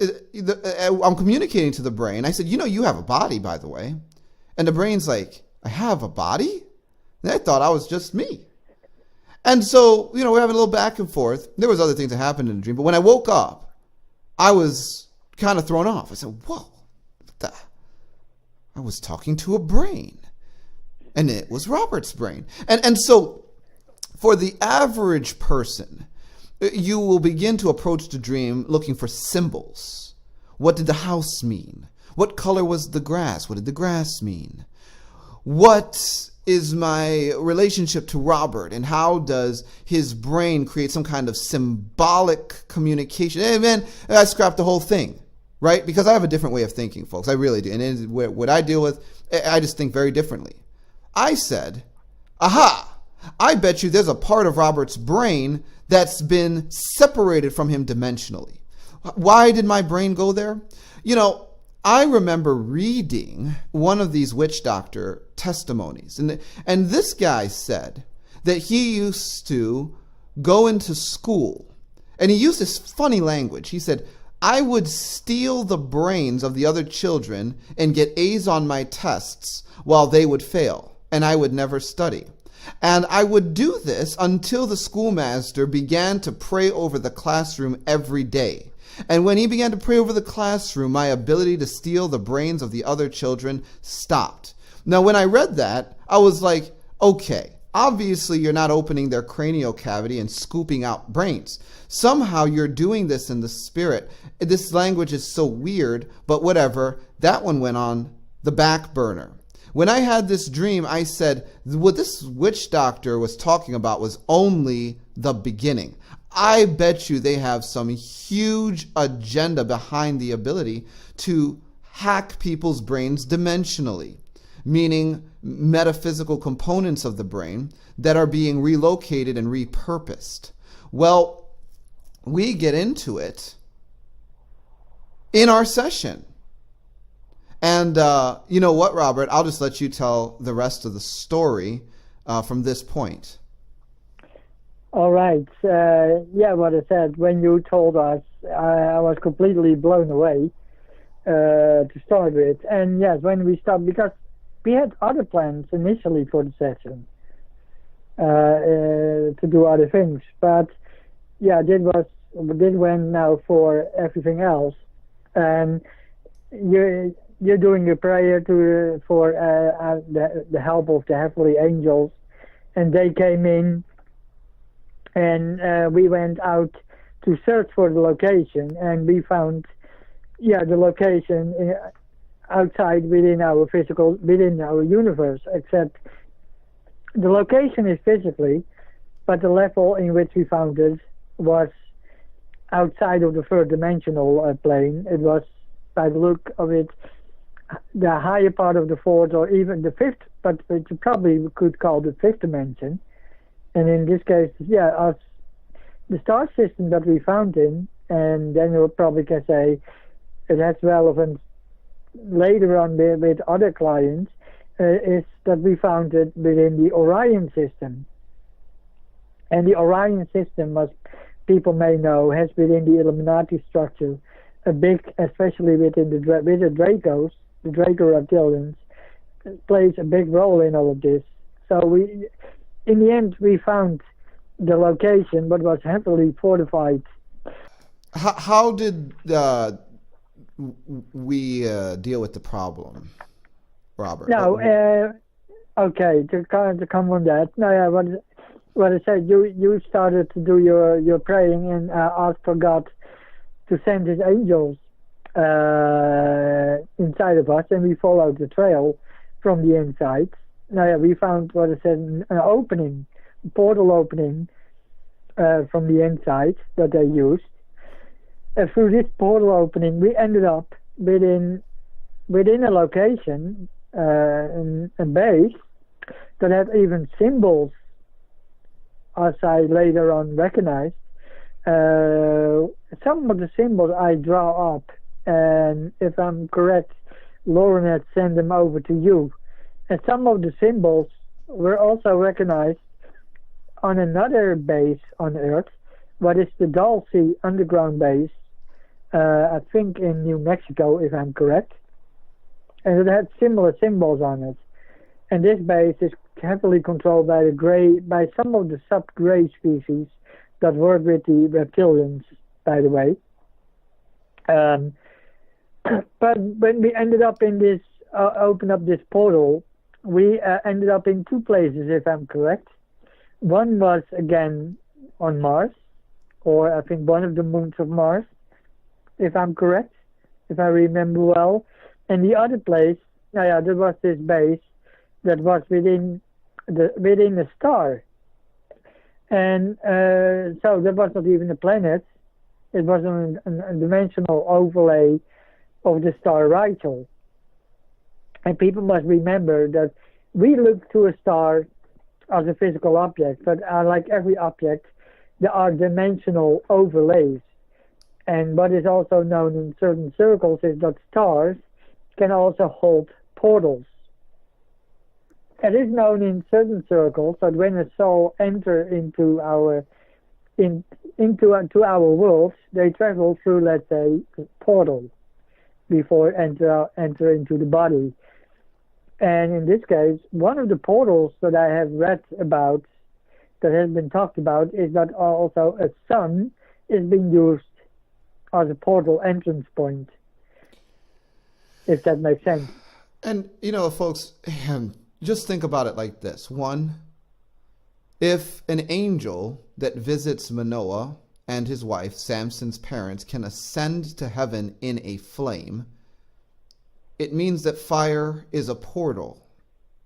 I'm communicating to the brain. I said, you have a body, by the way. And the brain's like, I have a body? And I thought I was just me. And so, we're having a little back and forth. There was other things that happened in the dream. But when I woke up, I was kind of thrown off. I said, whoa, I was talking to a brain. And it was Robert's brain. And so for the average person, you will begin to approach the dream looking for symbols. What did the house mean? What color was the grass? What did the grass mean? What is my relationship to Robert, and how does his brain create some kind of symbolic communication? Hey, man, I scrapped the whole thing, right? Because I have a different way of thinking, folks. I really do. And what I deal with, I just think very differently. I said, Aha! I bet you there's a part of Robert's brain that's been separated from him dimensionally. Why did my brain go there? You know, I remember reading one of these witch doctor testimonies, and this guy said that he used to go into school, and he used this funny language. He said, I would steal the brains of the other children and get A's on my tests while they would fail, and I would never study. And I would do this until the schoolmaster began to pray over the classroom every day. And when he began to pray over the classroom, my ability to steal the brains of the other children stopped. Now, when I read that, I was like, okay, obviously you're not opening their cranial cavity and scooping out brains. Somehow you're doing this in the spirit. This language is so weird, but whatever. That one went on the back burner. When I had this dream, I said, what this witch doctor was talking about was only the beginning. I bet you they have some huge agenda behind the ability to hack people's brains dimensionally, meaning metaphysical components of the brain that are being relocated and repurposed. Well, we get into it in our session. And you know what, Robert? I'll just let you tell the rest of the story from this point. All right. Yeah, what I said, when you told us, I was completely blown away to start with. And yes, when we stopped, because we had other plans initially for the session to do other things. But yeah, this went now for everything else. And you're doing your prayer for the help of the heavenly angels, and they came in, and we went out to search for the location, and we found, the location outside within our universe. Except the location is physically, but the level in which we found it was outside of the third dimensional plane. It was, by the look of it, the higher part of the fourth, or even the fifth, but you probably could call the fifth dimension. And in this case, the star system that we found in, and then you probably can say it has relevance later on with other clients, is that we found it within the Orion system. And the Orion system, as people may know, has within the Illuminati structure a big, especially within with the Dracos, the Draco reptilians, plays a big role in all of this. So in the end, we found the location, but was heavily fortified. How did we deal with the problem, Robert? No, okay, to come on that. No, yeah, what I said, you started to do your praying and asked for God to send his angels inside of us, and we followed the trail from the inside. Now, yeah, we found what I said, an opening, a portal opening from the inside that they used. Through this portal opening, we ended up within a location, a base that had even symbols, as I later on recognized. Some of the symbols I draw up, and if I'm correct, Lauren had sent them over to you. And some of the symbols were also recognized on another base on Earth, what is the Dulce underground base, I think in New Mexico, if I'm correct. And it had similar symbols on it. And this base is heavily controlled by some of the sub-gray species that work with the reptilians, by the way. But when we ended up in this, open up this portal, we ended up in two places, if I'm correct. One was, again, on Mars, or I think one of the moons of Mars, if I'm correct, if I remember well. And the other place, there was this base that was within a star. And so there was not even a planet. It was a dimensional overlay of the star Rigel. And people must remember that we look to a star as a physical object, but like every object, there are dimensional overlays. And what is also known in certain circles is that stars can also hold portals. It is known in certain circles that when a soul enters into our world, they travel through, let's say, a portal before enter into the body. And in this case, one of the portals that I have read about, that has been talked about, is that also a sun is being used as a portal entrance point, if that makes sense. And, folks, just think about it like this. One, if an angel that visits Manoah and his wife, Samson's parents, can ascend to heaven in a flame, it means that fire is a portal.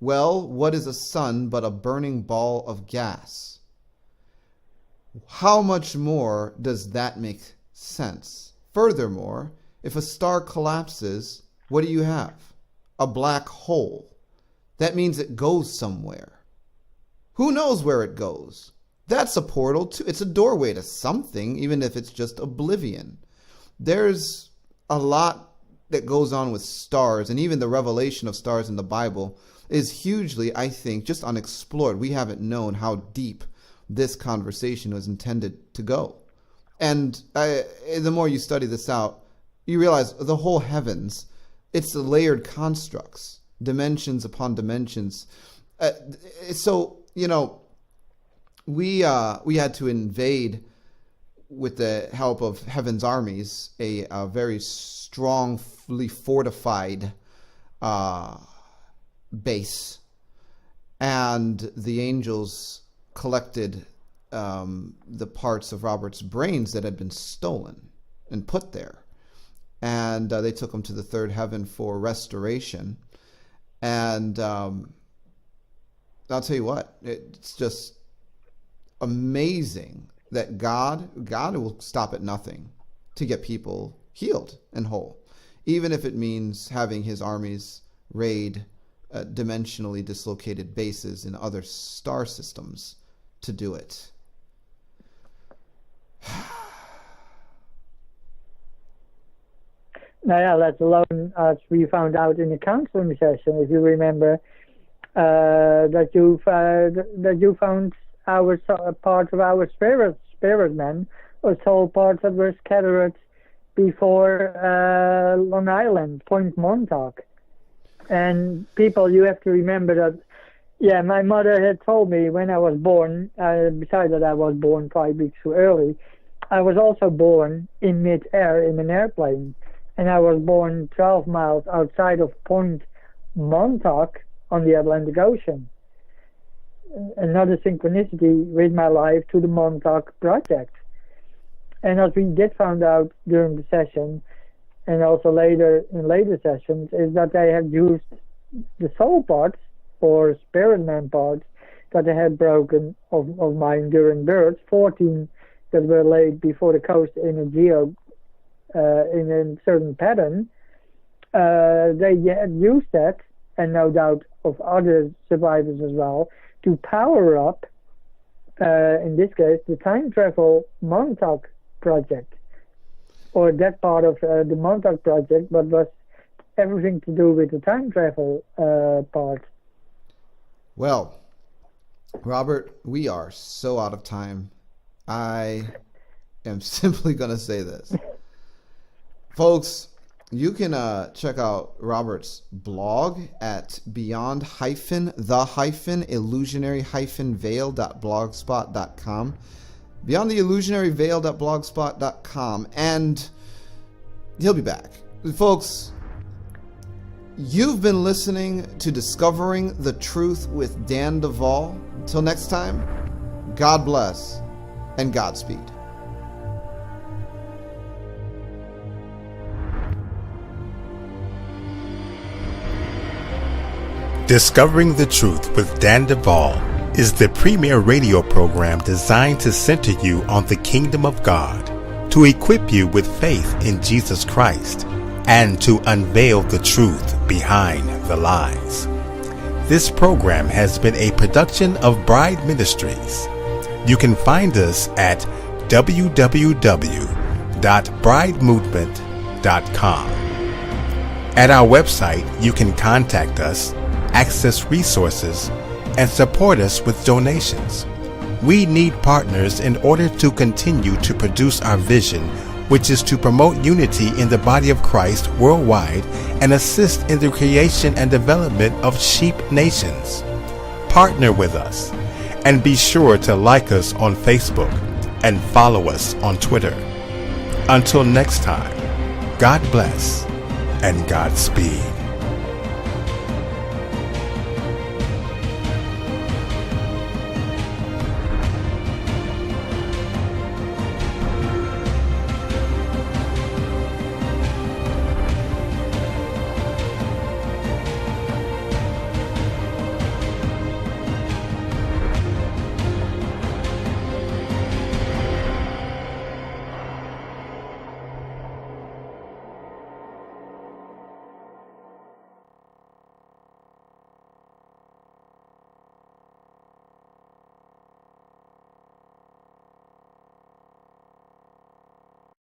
Well, what is a sun but a burning ball of gas? How much more does that make sense? Furthermore, if a star collapses, what do you have? A black hole. That means it goes somewhere. Who knows where it goes? That's a portal too. It's a doorway to something, even if it's just oblivion. There's a lot that goes on with stars, and even the revelation of stars in the Bible is hugely, I think, just unexplored. We haven't known how deep this conversation was intended to go. And the more you study this out, you realize the whole heavens, it's layered constructs, dimensions upon dimensions. We had to invade, with the help of heaven's armies, a very strongly fortified base, and the angels collected the parts of Robert's brains that had been stolen and put there, and they took them to the third heaven for restoration. And I'll tell you what, it's just amazing that God will stop at nothing to get people healed and whole, even if it means having his armies raid dimensionally dislocated bases in other star systems to do it. Now, yeah, let alone, as we found out in the counseling session, if you remember, that you found our part of our spirit man, or soul parts that were scattered before Long Island, Point Montauk. And people, you have to remember that, yeah, my mother had told me when I was born, besides that I was born 5 weeks too early, I was also born in mid-air in an airplane. And I was born 12 miles outside of Point Montauk on the Atlantic Ocean. Another synchronicity with my life to the Montauk Project. And as we did find out during the session, and also later in later sessions, is that they have used the soul parts, or spirit man parts, that they had broken of mine during birth, 14 that were laid before the coast in a in a certain pattern. They used that, and no doubt of other survivors as well, to power up, in this case, the time travel Montauk Project, or that part of the Montauk Project, but was everything to do with the time travel part. Well, Robert, we are so out of time. I am simply going to say this. Folks, you can check out Robert's blog at beyond-the-illusionary-veil.blogspot.com, beyondtheillusionaryveil.blogspot.com, and he'll be back. Folks, you've been listening to Discovering the Truth with Dan Duval. Until next time, God bless and Godspeed. Discovering the Truth with Dan Duval is the premier radio program designed to center you on the kingdom of God, to equip you with faith in Jesus Christ, and to unveil the truth behind the lies. This program has been a production of Bride Ministries. You can find us at www.bridemovement.com. At our website, you can contact us, access resources, and support us with donations. We need partners in order to continue to produce our vision, which is to promote unity in the body of Christ worldwide and assist in the creation and development of sheep nations. Partner with us and be sure to like us on Facebook and follow us on Twitter. Until next time, God bless and Godspeed.